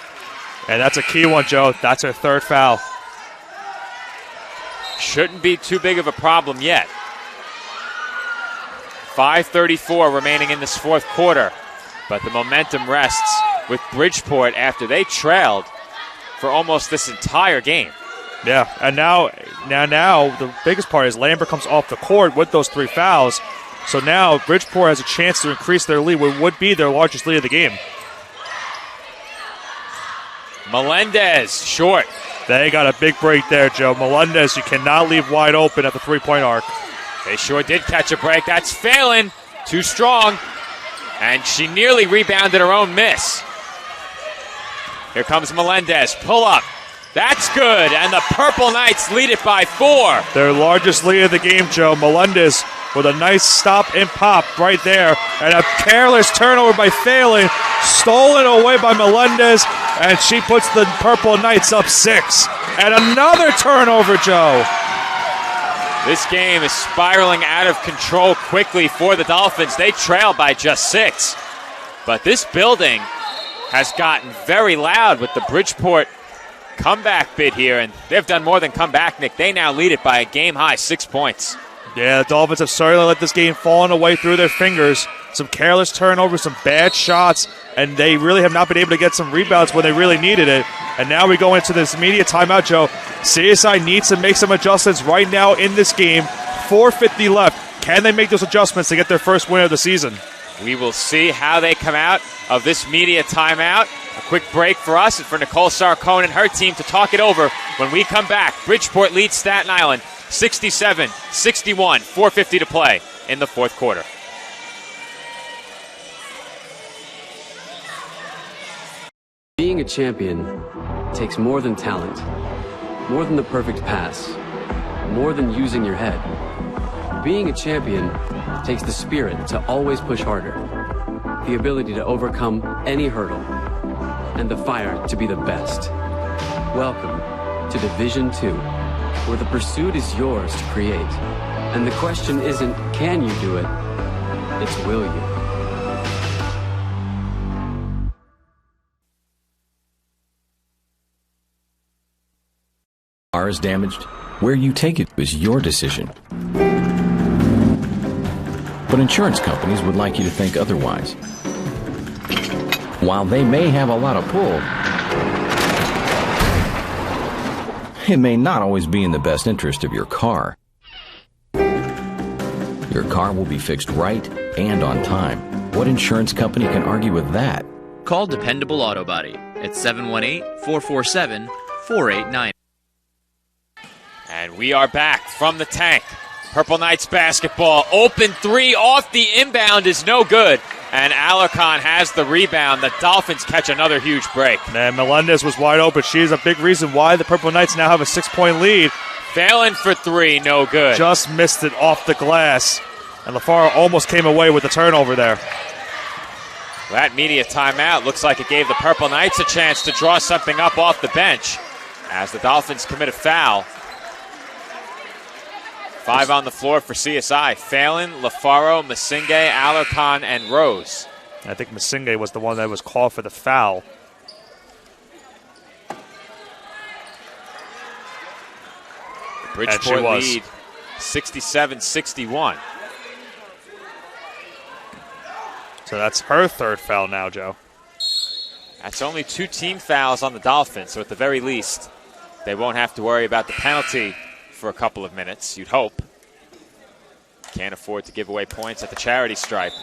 And that's a key one, Joe. That's her 3rd foul. Shouldn't be too big of a problem yet. 5:34 remaining in this fourth quarter, but the momentum rests with Bridgeport after they trailed for almost this entire game. Yeah, and now the biggest part is Lambert comes off the court with those 3 fouls. So now Bridgeport has a chance to increase their lead, what would be their largest lead of the game. Melendez, short. They got a big break there, Joe. Melendez, you cannot leave wide open at the 3-point arc. They sure did catch a break. That's Phelan, too strong. And she nearly rebounded her own miss. Here comes Melendez, pull up. That's good, and the Purple Knights lead it by 4. Their largest lead of the game, Joe. Melendez with a nice stop and pop right there. And a careless turnover by Phelan, stolen away by Melendez, and she puts the Purple Knights up 6. And another turnover, Joe. This game is spiraling out of control quickly for the Dolphins. They trail by just 6. But this building has gotten very loud with the Bridgeport comeback bid here, and they've done more than come back, Nick. They now lead it by a game-high 6 points. Yeah, the Dolphins have certainly let this game fall away through their fingers. Some careless turnovers, some bad shots, and they really have not been able to get some rebounds when they really needed it. And now we go into this immediate timeout, Joe. CSI needs to make some adjustments right now in this game. 4:50 left. Can they make those adjustments to get their first win of the season? We will see how they come out of this media timeout. A quick break for us and for Nicole Sarcone and her team to talk it over when we come back. Bridgeport leads Staten Island 67-61, 4:50 to play in the fourth quarter. Being a champion takes more than talent, more than the perfect pass, more than using your head. Being a champion takes the spirit to always push harder, the ability to overcome any hurdle, and the fire to be the best. Welcome to Division 2, where the pursuit is yours to create. And the question isn't, can you do it? It's, will you? Car is damaged, where you take it is your decision. But insurance companies would like you to think otherwise. While they may have a lot of pull, it may not always be in the best interest of your car. Your car will be fixed right and on time. What insurance company can argue with that? Call Dependable Auto Body at 718-447-4890. And we are back from the tank. Purple Knights basketball. Open three off the inbound is no good. And Alarcon has the rebound. The Dolphins catch another huge break. Man, Melendez was wide open. She is a big reason why the Purple Knights now have a 6-point lead. Failing for three, no good. Just missed it off the glass. And LaFaro almost came away with the turnover there. That media timeout looks like it gave the Purple Knights a chance to draw something up off the bench as the Dolphins commit a foul. 5 on the floor for CSI. Phelan, LaFaro, Masinge, Alarcon, and Rose. I think Masinge was the one that was called for the foul. Bridgeport lead 67-61. So that's her third foul now, Joe. That's only 2 team fouls on the Dolphins, so at the very least, they won't have to worry about the penalty for a couple of minutes, you'd hope. Can't afford to give away points at the charity stripe.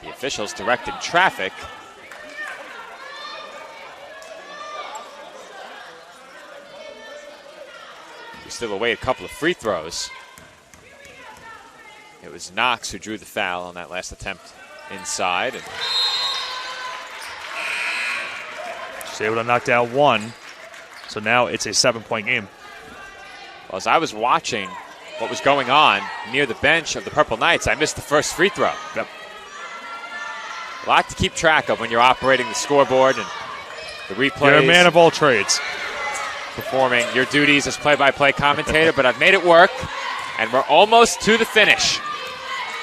The officials directing traffic. We still await a couple of free throws. It was Knox who drew the foul on that last attempt inside. And she's able to knock down one. So now it's a 7-point game. Well, as I was watching what was going on near the bench of the Purple Knights, I missed the first free throw. Yep. A lot to keep track of when you're operating the scoreboard and the replays. You're a man of all trades. Performing your duties as play-by-play commentator, but I've made it work, and we're almost to the finish.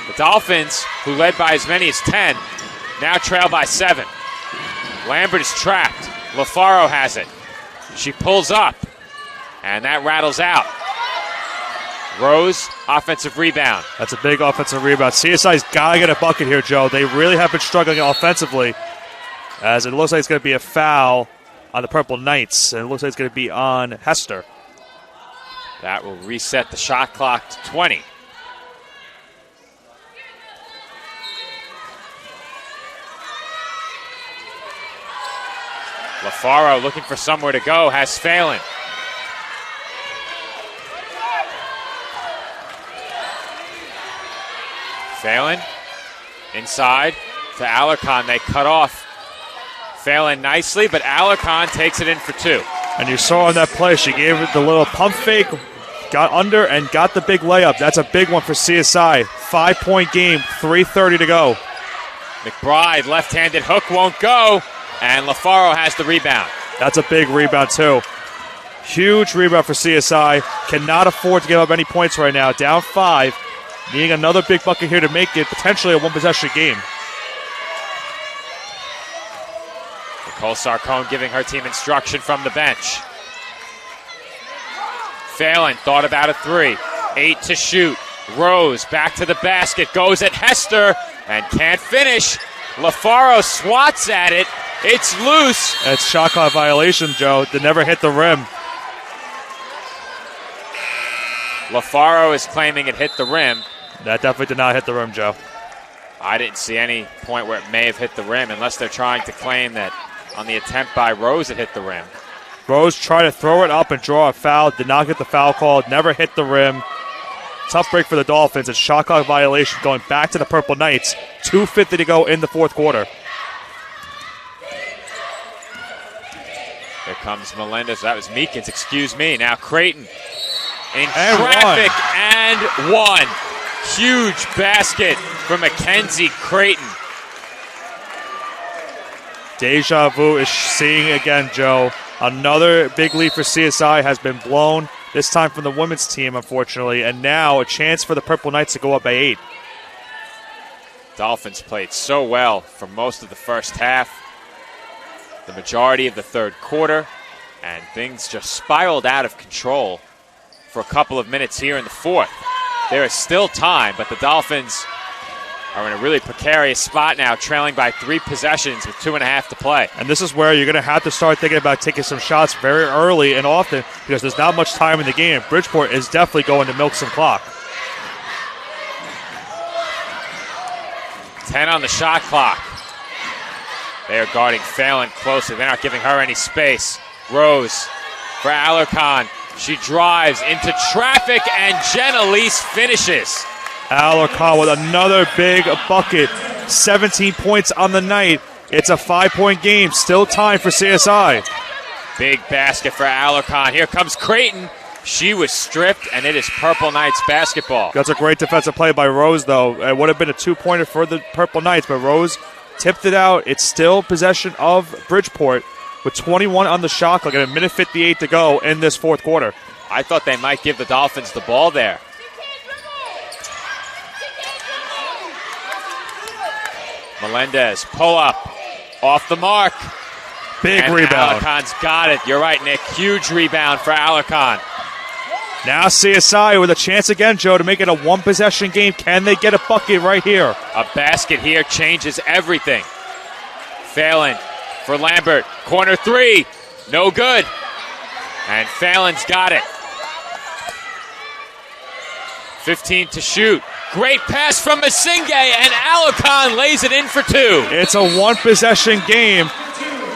The Dolphins, who led by as many as 10, now trail by 7. Lambert is trapped. LaFaro has it. She pulls up, and that rattles out. Rose, offensive rebound. That's a big offensive rebound. CSI's got to get a bucket here, Joe. They really have been struggling offensively, as it looks like it's going to be a foul on the Purple Knights, and it looks like it's going to be on Hester. That will reset the shot clock to 20. LaFaro looking for somewhere to go, has Phelan. Phelan inside to Alarcon. They cut off Phelan nicely, but Alarcon takes it in for 2. And you saw on that play, she gave it the little pump fake, got under, and got the big layup. That's a big one for CSI. 5-point game, 3:30 to go. McBride, left-handed hook won't go, and LaFaro has the rebound. That's a big rebound, too. Huge rebound for CSI. Cannot afford to give up any points right now. Down 5. Needing another big bucket here to make it potentially a one-possession game. Nicole Sarcone giving her team instruction from the bench. Phelan thought about a 3. 8 to shoot. Rose back to the basket. Goes at Hester and can't finish. LaFaro swats at it. It's loose. It's shot clock violation, Joe. They never hit the rim. LaFaro is claiming it hit the rim. That definitely did not hit the rim, Joe. I didn't see any point where it may have hit the rim, unless they're trying to claim that on the attempt by Rose it hit the rim. Rose tried to throw it up and draw a foul. Did not get the foul called. Never hit the rim. Tough break for the Dolphins. It's shot clock violation going back to the Purple Knights. 2:50 to go in the fourth quarter. comes Melendez. That was Meekins, excuse me. Now Creighton in And traffic and one. Huge basket for Mackenzie Creighton. Deja vu is seeing again, Joe. Another big lead for CSI has been blown, this time from the women's team, unfortunately, and now a chance for the Purple Knights to go up by 8. Dolphins played so well for most of the first half, the majority of the third quarter, and things just spiraled out of control for a couple of minutes here in the fourth. There is still time, but the Dolphins are in a really precarious spot now, trailing by 3 possessions with 2.5 to play. And this is where you're going to have to start thinking about taking some shots very early and often because there's not much time in the game. Bridgeport is definitely going to milk some clock. 10 on the shot clock. They are guarding Phelan closely. They're not giving her any space. Rose for Alarcon. She drives into traffic, and Jenelise finishes. Alarcon with another big bucket. 17 points on the night. It's a 5-point game. Still time for CSI. Big basket for Alarcon. Here comes Creighton. She was stripped, and it is Purple Knights basketball. That's a great defensive play by Rose, though. It would have been a 2-pointer for the Purple Knights, but Rose tipped it out. It's still possession of Bridgeport with 21 on the shot clock and 1:58 to go in this fourth quarter. I thought they might give the Dolphins the ball there. Melendez, pull up, off the mark. Big and rebound. Alarcon's got it. You're right, Nick. Huge rebound for Alarcon. Now CSI with a chance again, Joe, to make it a 1-possession game. Can they get a bucket right here? A basket here changes everything. Phelan for Lambert. Corner 3. No good. And Phelan's got it. 15 to shoot. Great pass from Masinge, and Alarcon lays it in for 2. It's a 1-possession game.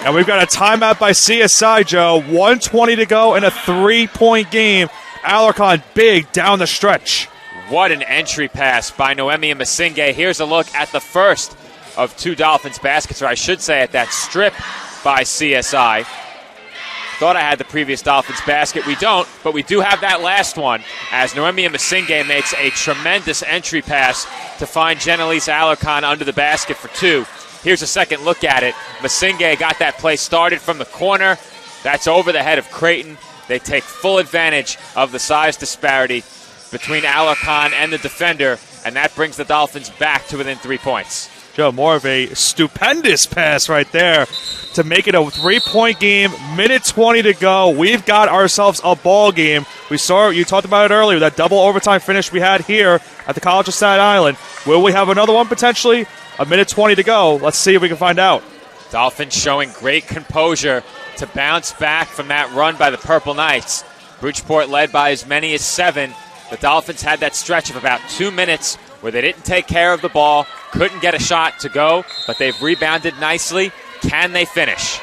And we've got a timeout by CSI, Joe. 1:20 to go in a 3-point game. Alarcon big down the stretch. What an entry pass by Noemi Masinge. Here's a look at the first of 2 Dolphins baskets, or I should say at that strip by CSI. Thought I had the previous Dolphins basket. We don't, but we do have that last one as Noemi Masinge makes a tremendous entry pass to find Jenelise Alarcon under the basket for 2. Here's a second look at it. Masinge got that play started from the corner. That's over the head of Creighton. They take full advantage of the size disparity between Alarcon and the defender, and that brings the Dolphins back to within 3 points. Joe, more of a stupendous pass right there to make it a 3-point game. 1:20 to go. We've got ourselves a ball game. We saw, you talked about it earlier, that double overtime finish we had here at the College of Staten Island. Will we have another one potentially? 1:20 to go. Let's see if we can find out. Dolphins showing great composure to bounce back from that run by the Purple Knights. Bridgeport led by as many as 7. The Dolphins had that stretch of about 2 minutes where they didn't take care of the ball, couldn't get a shot to go, but they've rebounded nicely. Can they finish?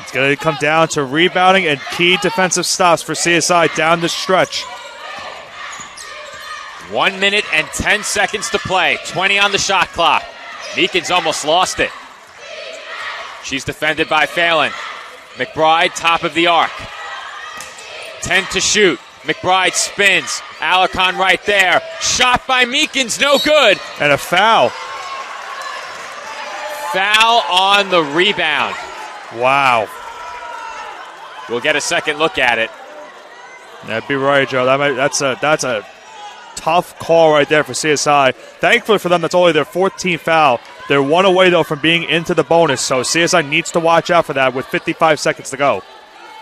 It's going to come down to rebounding and key defensive stops for CSI down the stretch. 1 minute and 10 seconds to play. 20 on the shot clock. Meekins almost lost it. She's defended by Phelan. McBride, top of the arc. 10 to shoot. McBride spins. Alarcon right there. Shot by Meekins, no good. And a foul. Foul on the rebound. Wow. We'll get a second look at it. That'd be right, Joe. That's a tough call right there for CSI. Thankfully for them, that's only their 14th foul. They're 1 away, though, from being into the bonus, so CSI needs to watch out for that with 55 seconds to go.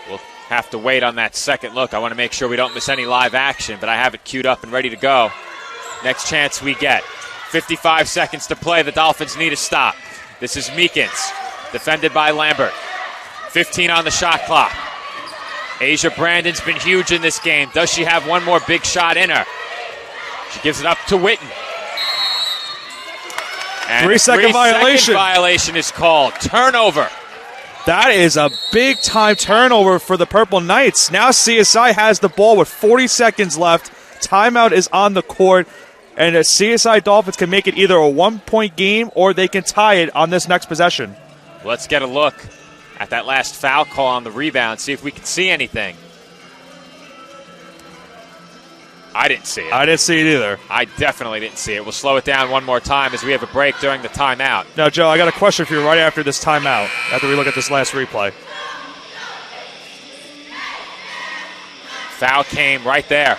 We'll have to wait on that second look. I want to make sure we don't miss any live action, but I have it queued up and ready to go. Next chance we get. 55 seconds to play. The Dolphins need a stop. This is Meekins, defended by Lambert. 15 on the shot clock. Asia Brandon's been huge in this game. Does she have one more big shot in her? She gives it up to Witten. And 3-second violation. Violation is called. Turnover. That is a big-time turnover for the Purple Knights. Now CSI has the ball with 40 seconds left. Timeout is on the court, and the CSI Dolphins can make it either a 1-point game or they can tie it on this next possession. Let's get a look at that last foul call on the rebound, see if we can see anything. I didn't see it. I didn't see it either. I definitely didn't see it. We'll slow it down one more time as we have a break during the timeout. Now, Joe, I got a question for you right after this timeout, after we look at this last replay. Foul came right there.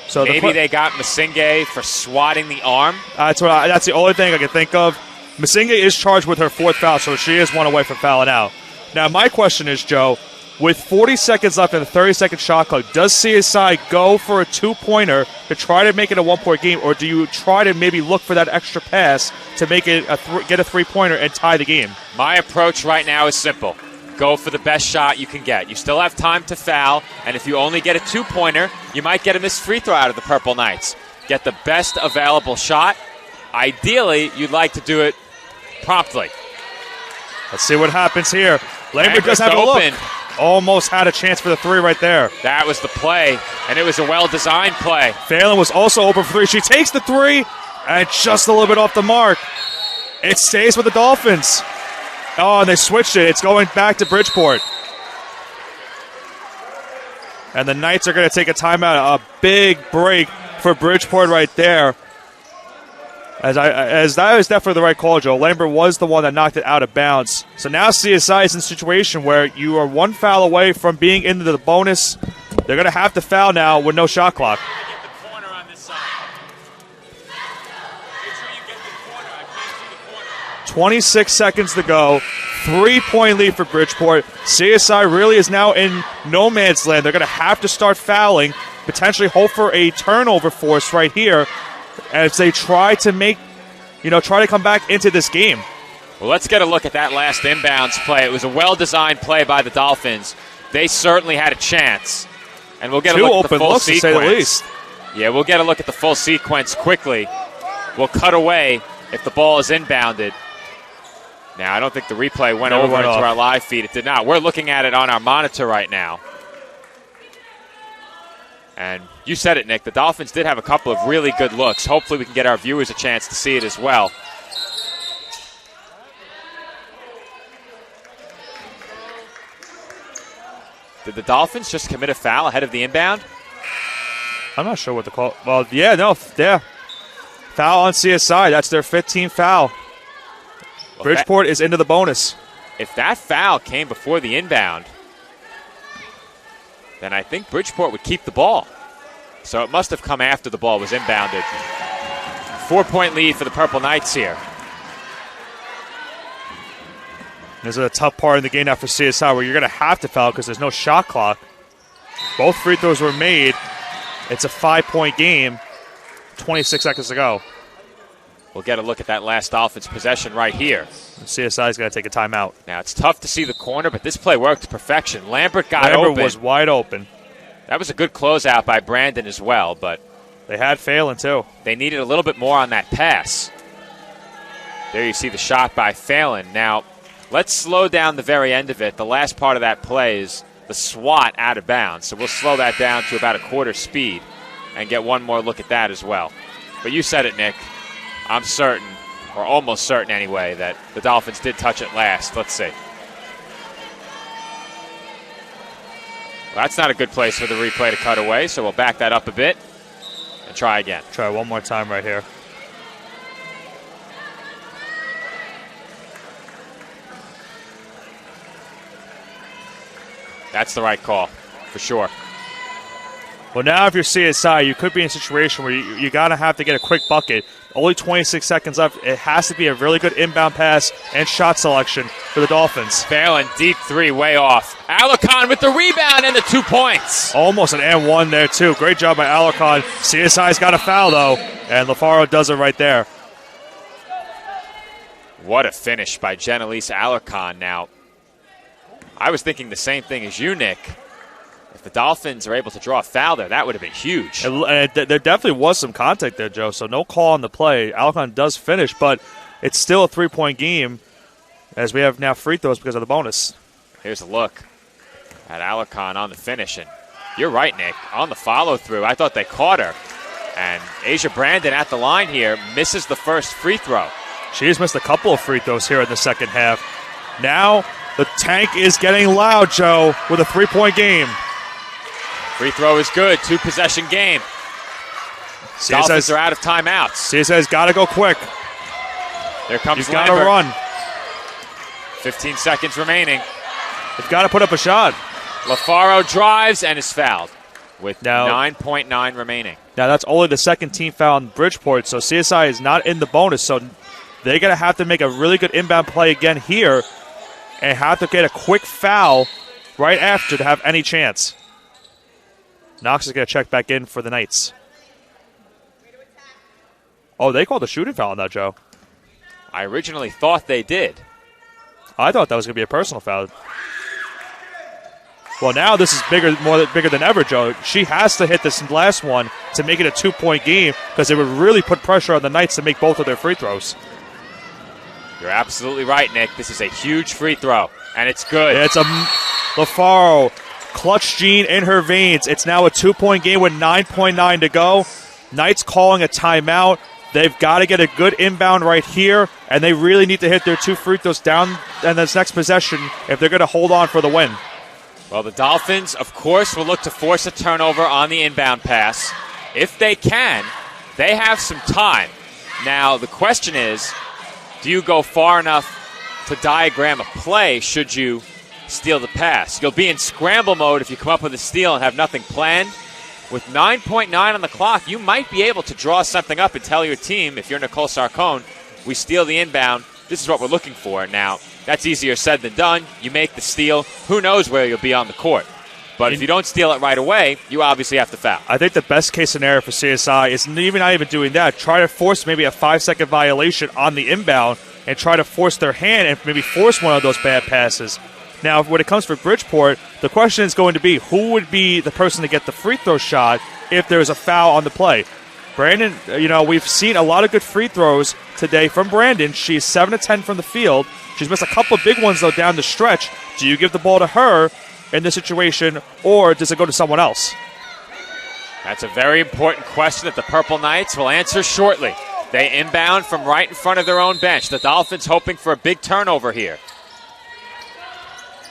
So maybe they got Masinge for swatting the arm. That's the only thing I can think of. Masinge is charged with her 4th foul, so she is one away from fouling out. Now, my question is, Joe, with 40 seconds left in the 30-second shot clock, does CSI go for a 2-pointer to try to make it a 1-point game, or do you try to maybe look for that extra pass to make it get a 3-pointer and tie the game? My approach right now is simple. Go for the best shot you can get. You still have time to foul, and if you only get a 2-pointer, you might get a missed free throw out of the Purple Knights. Get the best available shot. Ideally, you'd like to do it promptly. Let's see what happens here. Lambert does have a look. Almost had a chance for the 3 right there. That was the play, and it was a well-designed play. Phelan was also open for 3. She takes the 3, and just a little bit off the mark. It stays with the Dolphins. Oh, and they switched it. It's going back to Bridgeport. And the Knights are going to take a timeout. A big break for Bridgeport right there. As that was definitely the right call, Joe. Lambert was the one that knocked it out of bounds. So now CSI is in a situation where you are 1 foul away from being into the bonus. They're going to have to foul now with no shot clock. 26 seconds to go. 3-point lead for Bridgeport. CSI really is now in no man's land. They're going to have to start fouling, potentially hope for a turnover force right here as they try to come back into this game. Well, let's get a look at that last inbounds play. It was a well-designed play by the Dolphins. They certainly had a chance. And we'll get a look at the full sequence. To say the least. Yeah, we'll get a look at the full sequence quickly. We'll cut away if the ball is inbounded. Now, I don't think the replay went over into our live feed. It did not. We're looking at it on our monitor right now. And you said it, Nick. The Dolphins did have a couple of really good looks. Hopefully we can get our viewers a chance to see it as well. Did the Dolphins just commit a foul ahead of the inbound? I'm not sure what the call. Well, yeah. Foul on CSI. That's their 15th foul. Well, Bridgeport is into the bonus. If that foul came before the inbound, then I think Bridgeport would keep the ball. So it must have come after the ball was inbounded. 4-point lead for the Purple Knights here. This is a tough part in the game now for CSI where you're going to have to foul because there's no shot clock. Both free throws were made. It's a 5-point game. 26 seconds to go. We'll get a look at that last Dolphins possession right here. CSI is going to take a timeout. Now, it's tough to see the corner, but this play worked to perfection. Lambert open. Lambert was wide open. That was a good closeout by Brandon as well, but they had Phelan too. They needed a little bit more on that pass. There you see the shot by Phelan. Now, let's slow down the very end of it. The last part of that play is the swat out of bounds, so we'll slow that down to about a quarter speed and get one more look at that as well. But you said it, Nick. I'm certain, or almost certain anyway, that the Dolphins did touch it last. Let's see. Well, that's not a good place for the replay to cut away, so we'll back that up a bit and try again. Try one more time right here. That's the right call, for sure. Well, now if you're CSI, you could be in a situation where you got to have to get a quick bucket. Only 26 seconds left. It has to be a really good inbound pass and shot selection for the Dolphins. Phelan, deep 3, way off. Alarcon with the rebound and the 2 points. Almost an and one there, too. Great job by Alarcon. CSI's got a foul, though, and LaFaro does it right there. What a finish by Jenelise Alarcon. Now, I was thinking the same thing as you, Nick. If the Dolphins are able to draw a foul there, that would have been huge. And there definitely was some contact there, Joe, so no call on the play. Alarcon does finish, but it's still a 3-point game as we have now free throws because of the bonus. Here's a look at Alarcon on the finish. And you're right, Nick, on the follow-through. I thought they caught her. And Asia Brandon at the line here misses the first free throw. She's missed a couple of free throws here in the second half. Now the tank is getting loud, Joe, with a 3-point game. Free throw is good. 2-possession game. Dolphins are out of timeouts. CSI's got to go quick. There comes You've got to run. 15 seconds remaining. They've got to put up a shot. LaFaro drives and is fouled with 9.9 remaining. Now, that's only the second team foul in Bridgeport, so CSI is not in the bonus, so they're going to have to make a really good inbound play again here and have to get a quick foul right after to have any chance. Knox is going to check back in for the Knights. Oh, they called a shooting foul on that, Joe. I originally thought they did. I thought that was going to be a personal foul. Well, now this is bigger than ever, Joe. She has to hit this last one to make it a 2-point game because it would really put pressure on the Knights to make both of their free throws. You're absolutely right, Nick. This is a huge free throw, and it's good. It's a LaFaro clutch gene in her veins. It's now a 2-point game with 9.9 to go. Knights calling a timeout. They've got to get a good inbound right here, and they really need to hit their 2 free throws down in this next possession if they're going to hold on for the win. Well, the Dolphins, of course, will look to force a turnover on the inbound pass. If they can, they have some time. Now, the question is, do you go far enough to diagram a play should you steal the pass? You'll be in scramble mode if you come up with a steal and have nothing planned. With 9.9 on the clock, you might be able to draw something up and tell your team, if you're Nicole Sarcone, we steal the inbound. This is what we're looking for. Now, that's easier said than done. You make the steal. Who knows where you'll be on the court? But if you don't steal it right away, you obviously have to foul. I think the best case scenario for CSI is not even doing that. Try to force maybe a 5-second violation on the inbound and try to force their hand and maybe force one of those bad passes. Now, when it comes for Bridgeport, the question is going to be who would be the person to get the free throw shot if there's a foul on the play. Brandon, we've seen a lot of good free throws today from Brandon. She's 7 of 10 from the field. She's missed a couple of big ones, though, down the stretch. Do you give the ball to her in this situation, or does it go to someone else? That's a very important question that the Purple Knights will answer shortly. They inbound from right in front of their own bench. The Dolphins hoping for a big turnover here.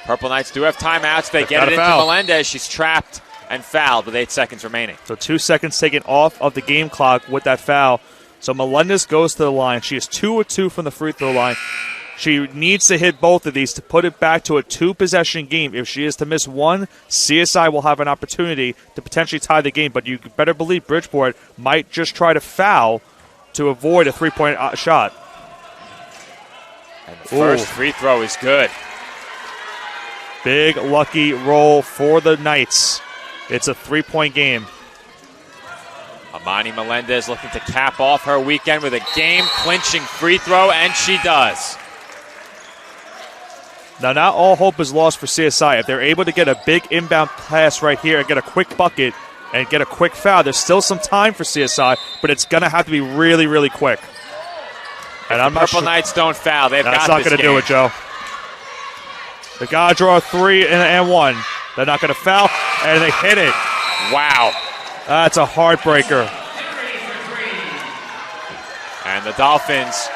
Purple Knights do have timeouts. They get it into Melendez. She's trapped and fouled with 8 seconds remaining. So 2 seconds taken off of the game clock with that foul. So Melendez goes to the line. She is 2 of 2 from the free throw line. She needs to hit both of these to put it back to a 2-possession game. If she is to miss one, CSI will have an opportunity to potentially tie the game. But you better believe Bridgeport might just try to foul to avoid a 3-point shot. And the first free throw is good. Big lucky roll for the Knights. It's a 3-point game. Amani Melendez looking to cap off her weekend with a game-clinching free throw, and she does. Now, not all hope is lost for CSI. If they're able to get a big inbound pass right here and get a quick bucket and get a quick foul, there's still some time for CSI, but it's going to have to be really, really quick. And I'm not sure. Purple Knights don't foul. They've got this game. That's not going to do it, Joe. They got to draw a 3 and 1. They're not going to foul, and they hit it. Wow. That's a heartbreaker. And the Dolphins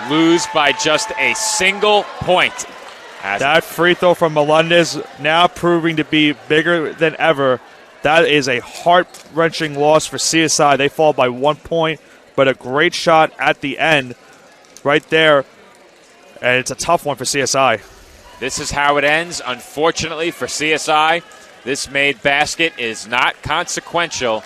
lose by just a single point. That free throw from Melendez now proving to be bigger than ever. That is a heart-wrenching loss for CSI. They fall by 1 point, but a great shot at the end right there. And it's a tough one for CSI. This is how it ends. Unfortunately for CSI, this made basket is not consequential.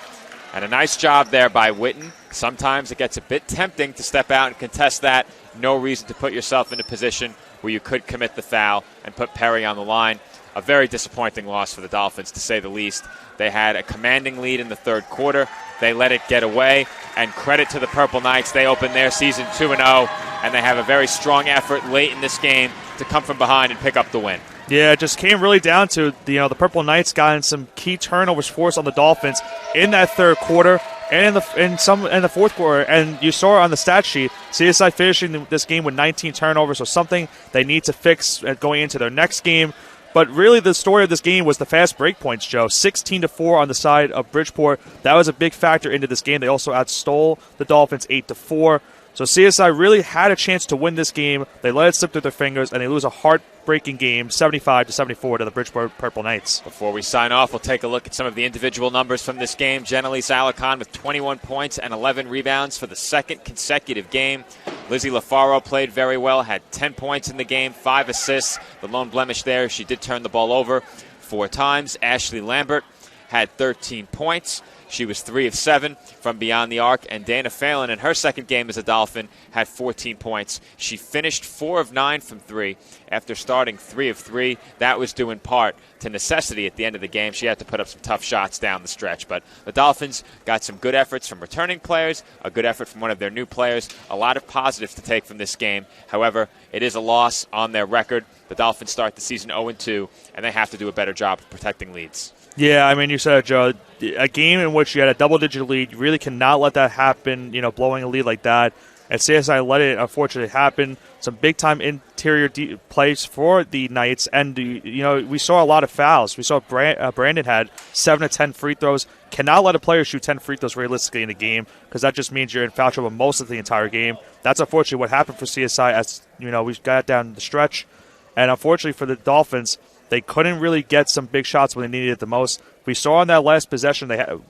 And a nice job there by Witten. Sometimes it gets a bit tempting to step out and contest that. No reason to put yourself in a position where you could commit the foul and put Perry on the line. A very disappointing loss for the Dolphins, to say the least. They had a commanding lead in the third quarter. They let it get away. And credit to the Purple Knights. They opened their season 2-0, and they have a very strong effort late in this game to come from behind and pick up the win. Yeah, it just came really down to the Purple Knights got in some key turnovers forced on the Dolphins in that third quarter and in the fourth quarter. And you saw on the stat sheet, CSI finishing this game with 19 turnovers, so something they need to fix going into their next game. But really, the story of this game was the fast break points, Joe. 16-4 on the side of Bridgeport. That was a big factor into this game. They also outstole the Dolphins 8-4. So CSI really had a chance to win this game. They let it slip through their fingers, and they lose a heartbreaking game, 75-74 to the Bridgeport Purple Knights. Before we sign off, we'll take a look at some of the individual numbers from this game. Jenelise Alarcon with 21 points and 11 rebounds for the second consecutive game. Lizzie LaFaro played very well, had 10 points in the game, 5 assists. The lone blemish there, she did turn the ball over 4 times. Ashley Lambert had 13 points. She was 3 of 7 from beyond the arc. And Dana Phelan, in her second game as a Dolphin, had 14 points. She finished 4 of 9 from 3 after starting 3 of 3. That was due in part to necessity at the end of the game. She had to put up some tough shots down the stretch. But the Dolphins got some good efforts from returning players, a good effort from one of their new players, a lot of positives to take from this game. However, it is a loss on their record. The Dolphins start the season 0-2, and they have to do a better job of protecting leads. Yeah, I mean, you said it, Joe. A game in which you had a double-digit lead, you really cannot let that happen, blowing a lead like that. And CSI let it, unfortunately, happen. Some big-time interior plays for the Knights. And, we saw a lot of fouls. We saw Brandon had 7 of 10 free throws. Cannot let a player shoot 10 free throws realistically in a game because that just means you're in foul trouble most of the entire game. That's unfortunately what happened for CSI as, we got down the stretch. And unfortunately for the Dolphins, they couldn't really get some big shots when they needed it the most. We saw on that last possession they had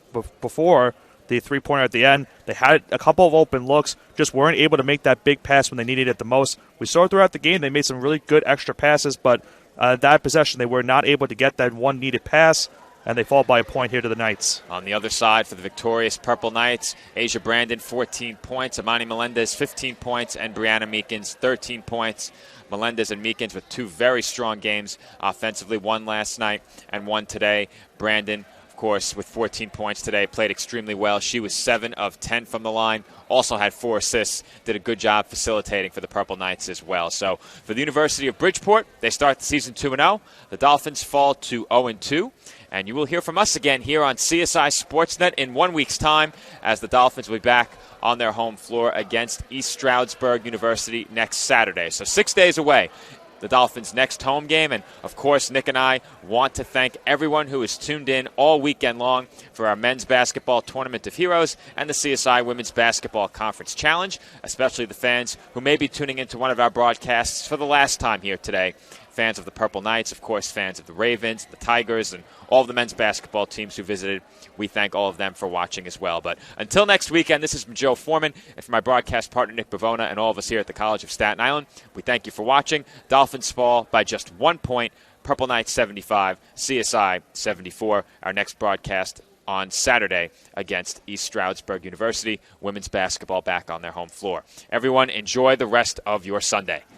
before the three-pointer at the end, they had a couple of open looks, just weren't able to make that big pass when they needed it the most. We saw throughout the game they made some really good extra passes, but that possession they were not able to get that one needed pass, and they fall by a point here to the Knights. On the other side for the victorious Purple Knights, Asia Brandon, 14 points, Amani Melendez, 15 points, and Brianna Meekins, 13 points. Melendez and Meekins with 2 very strong games offensively, one last night and one today. Brandon, of course, with 14 points today, played extremely well. She was 7 of 10 from the line, also had 4 assists, did a good job facilitating for the Purple Knights as well. So for the University of Bridgeport, they start the season 2-0. The Dolphins fall to 0-2. And you will hear from us again here on CSI Sportsnet in 1 week's time as the Dolphins will be back on their home floor against East Stroudsburg University next Saturday. So 6 days away, the Dolphins' next home game. And, of course, Nick and I want to thank everyone who has tuned in all weekend long for our Men's Basketball Tournament of Heroes and the CSI Women's Basketball Conference Challenge, especially the fans who may be tuning into one of our broadcasts for the last time here today. Fans of the Purple Knights, of course, fans of the Ravens, the Tigers, and all of the men's basketball teams who visited. We thank all of them for watching as well. But until next weekend, this has been Joe Foreman, and for my broadcast partner, Nick Bavona, and all of us here at the College of Staten Island, we thank you for watching. Dolphins fall by just 1 point. Purple Knights 75, CSI 74. Our next broadcast on Saturday against East Stroudsburg University. Women's basketball back on their home floor. Everyone, enjoy the rest of your Sunday.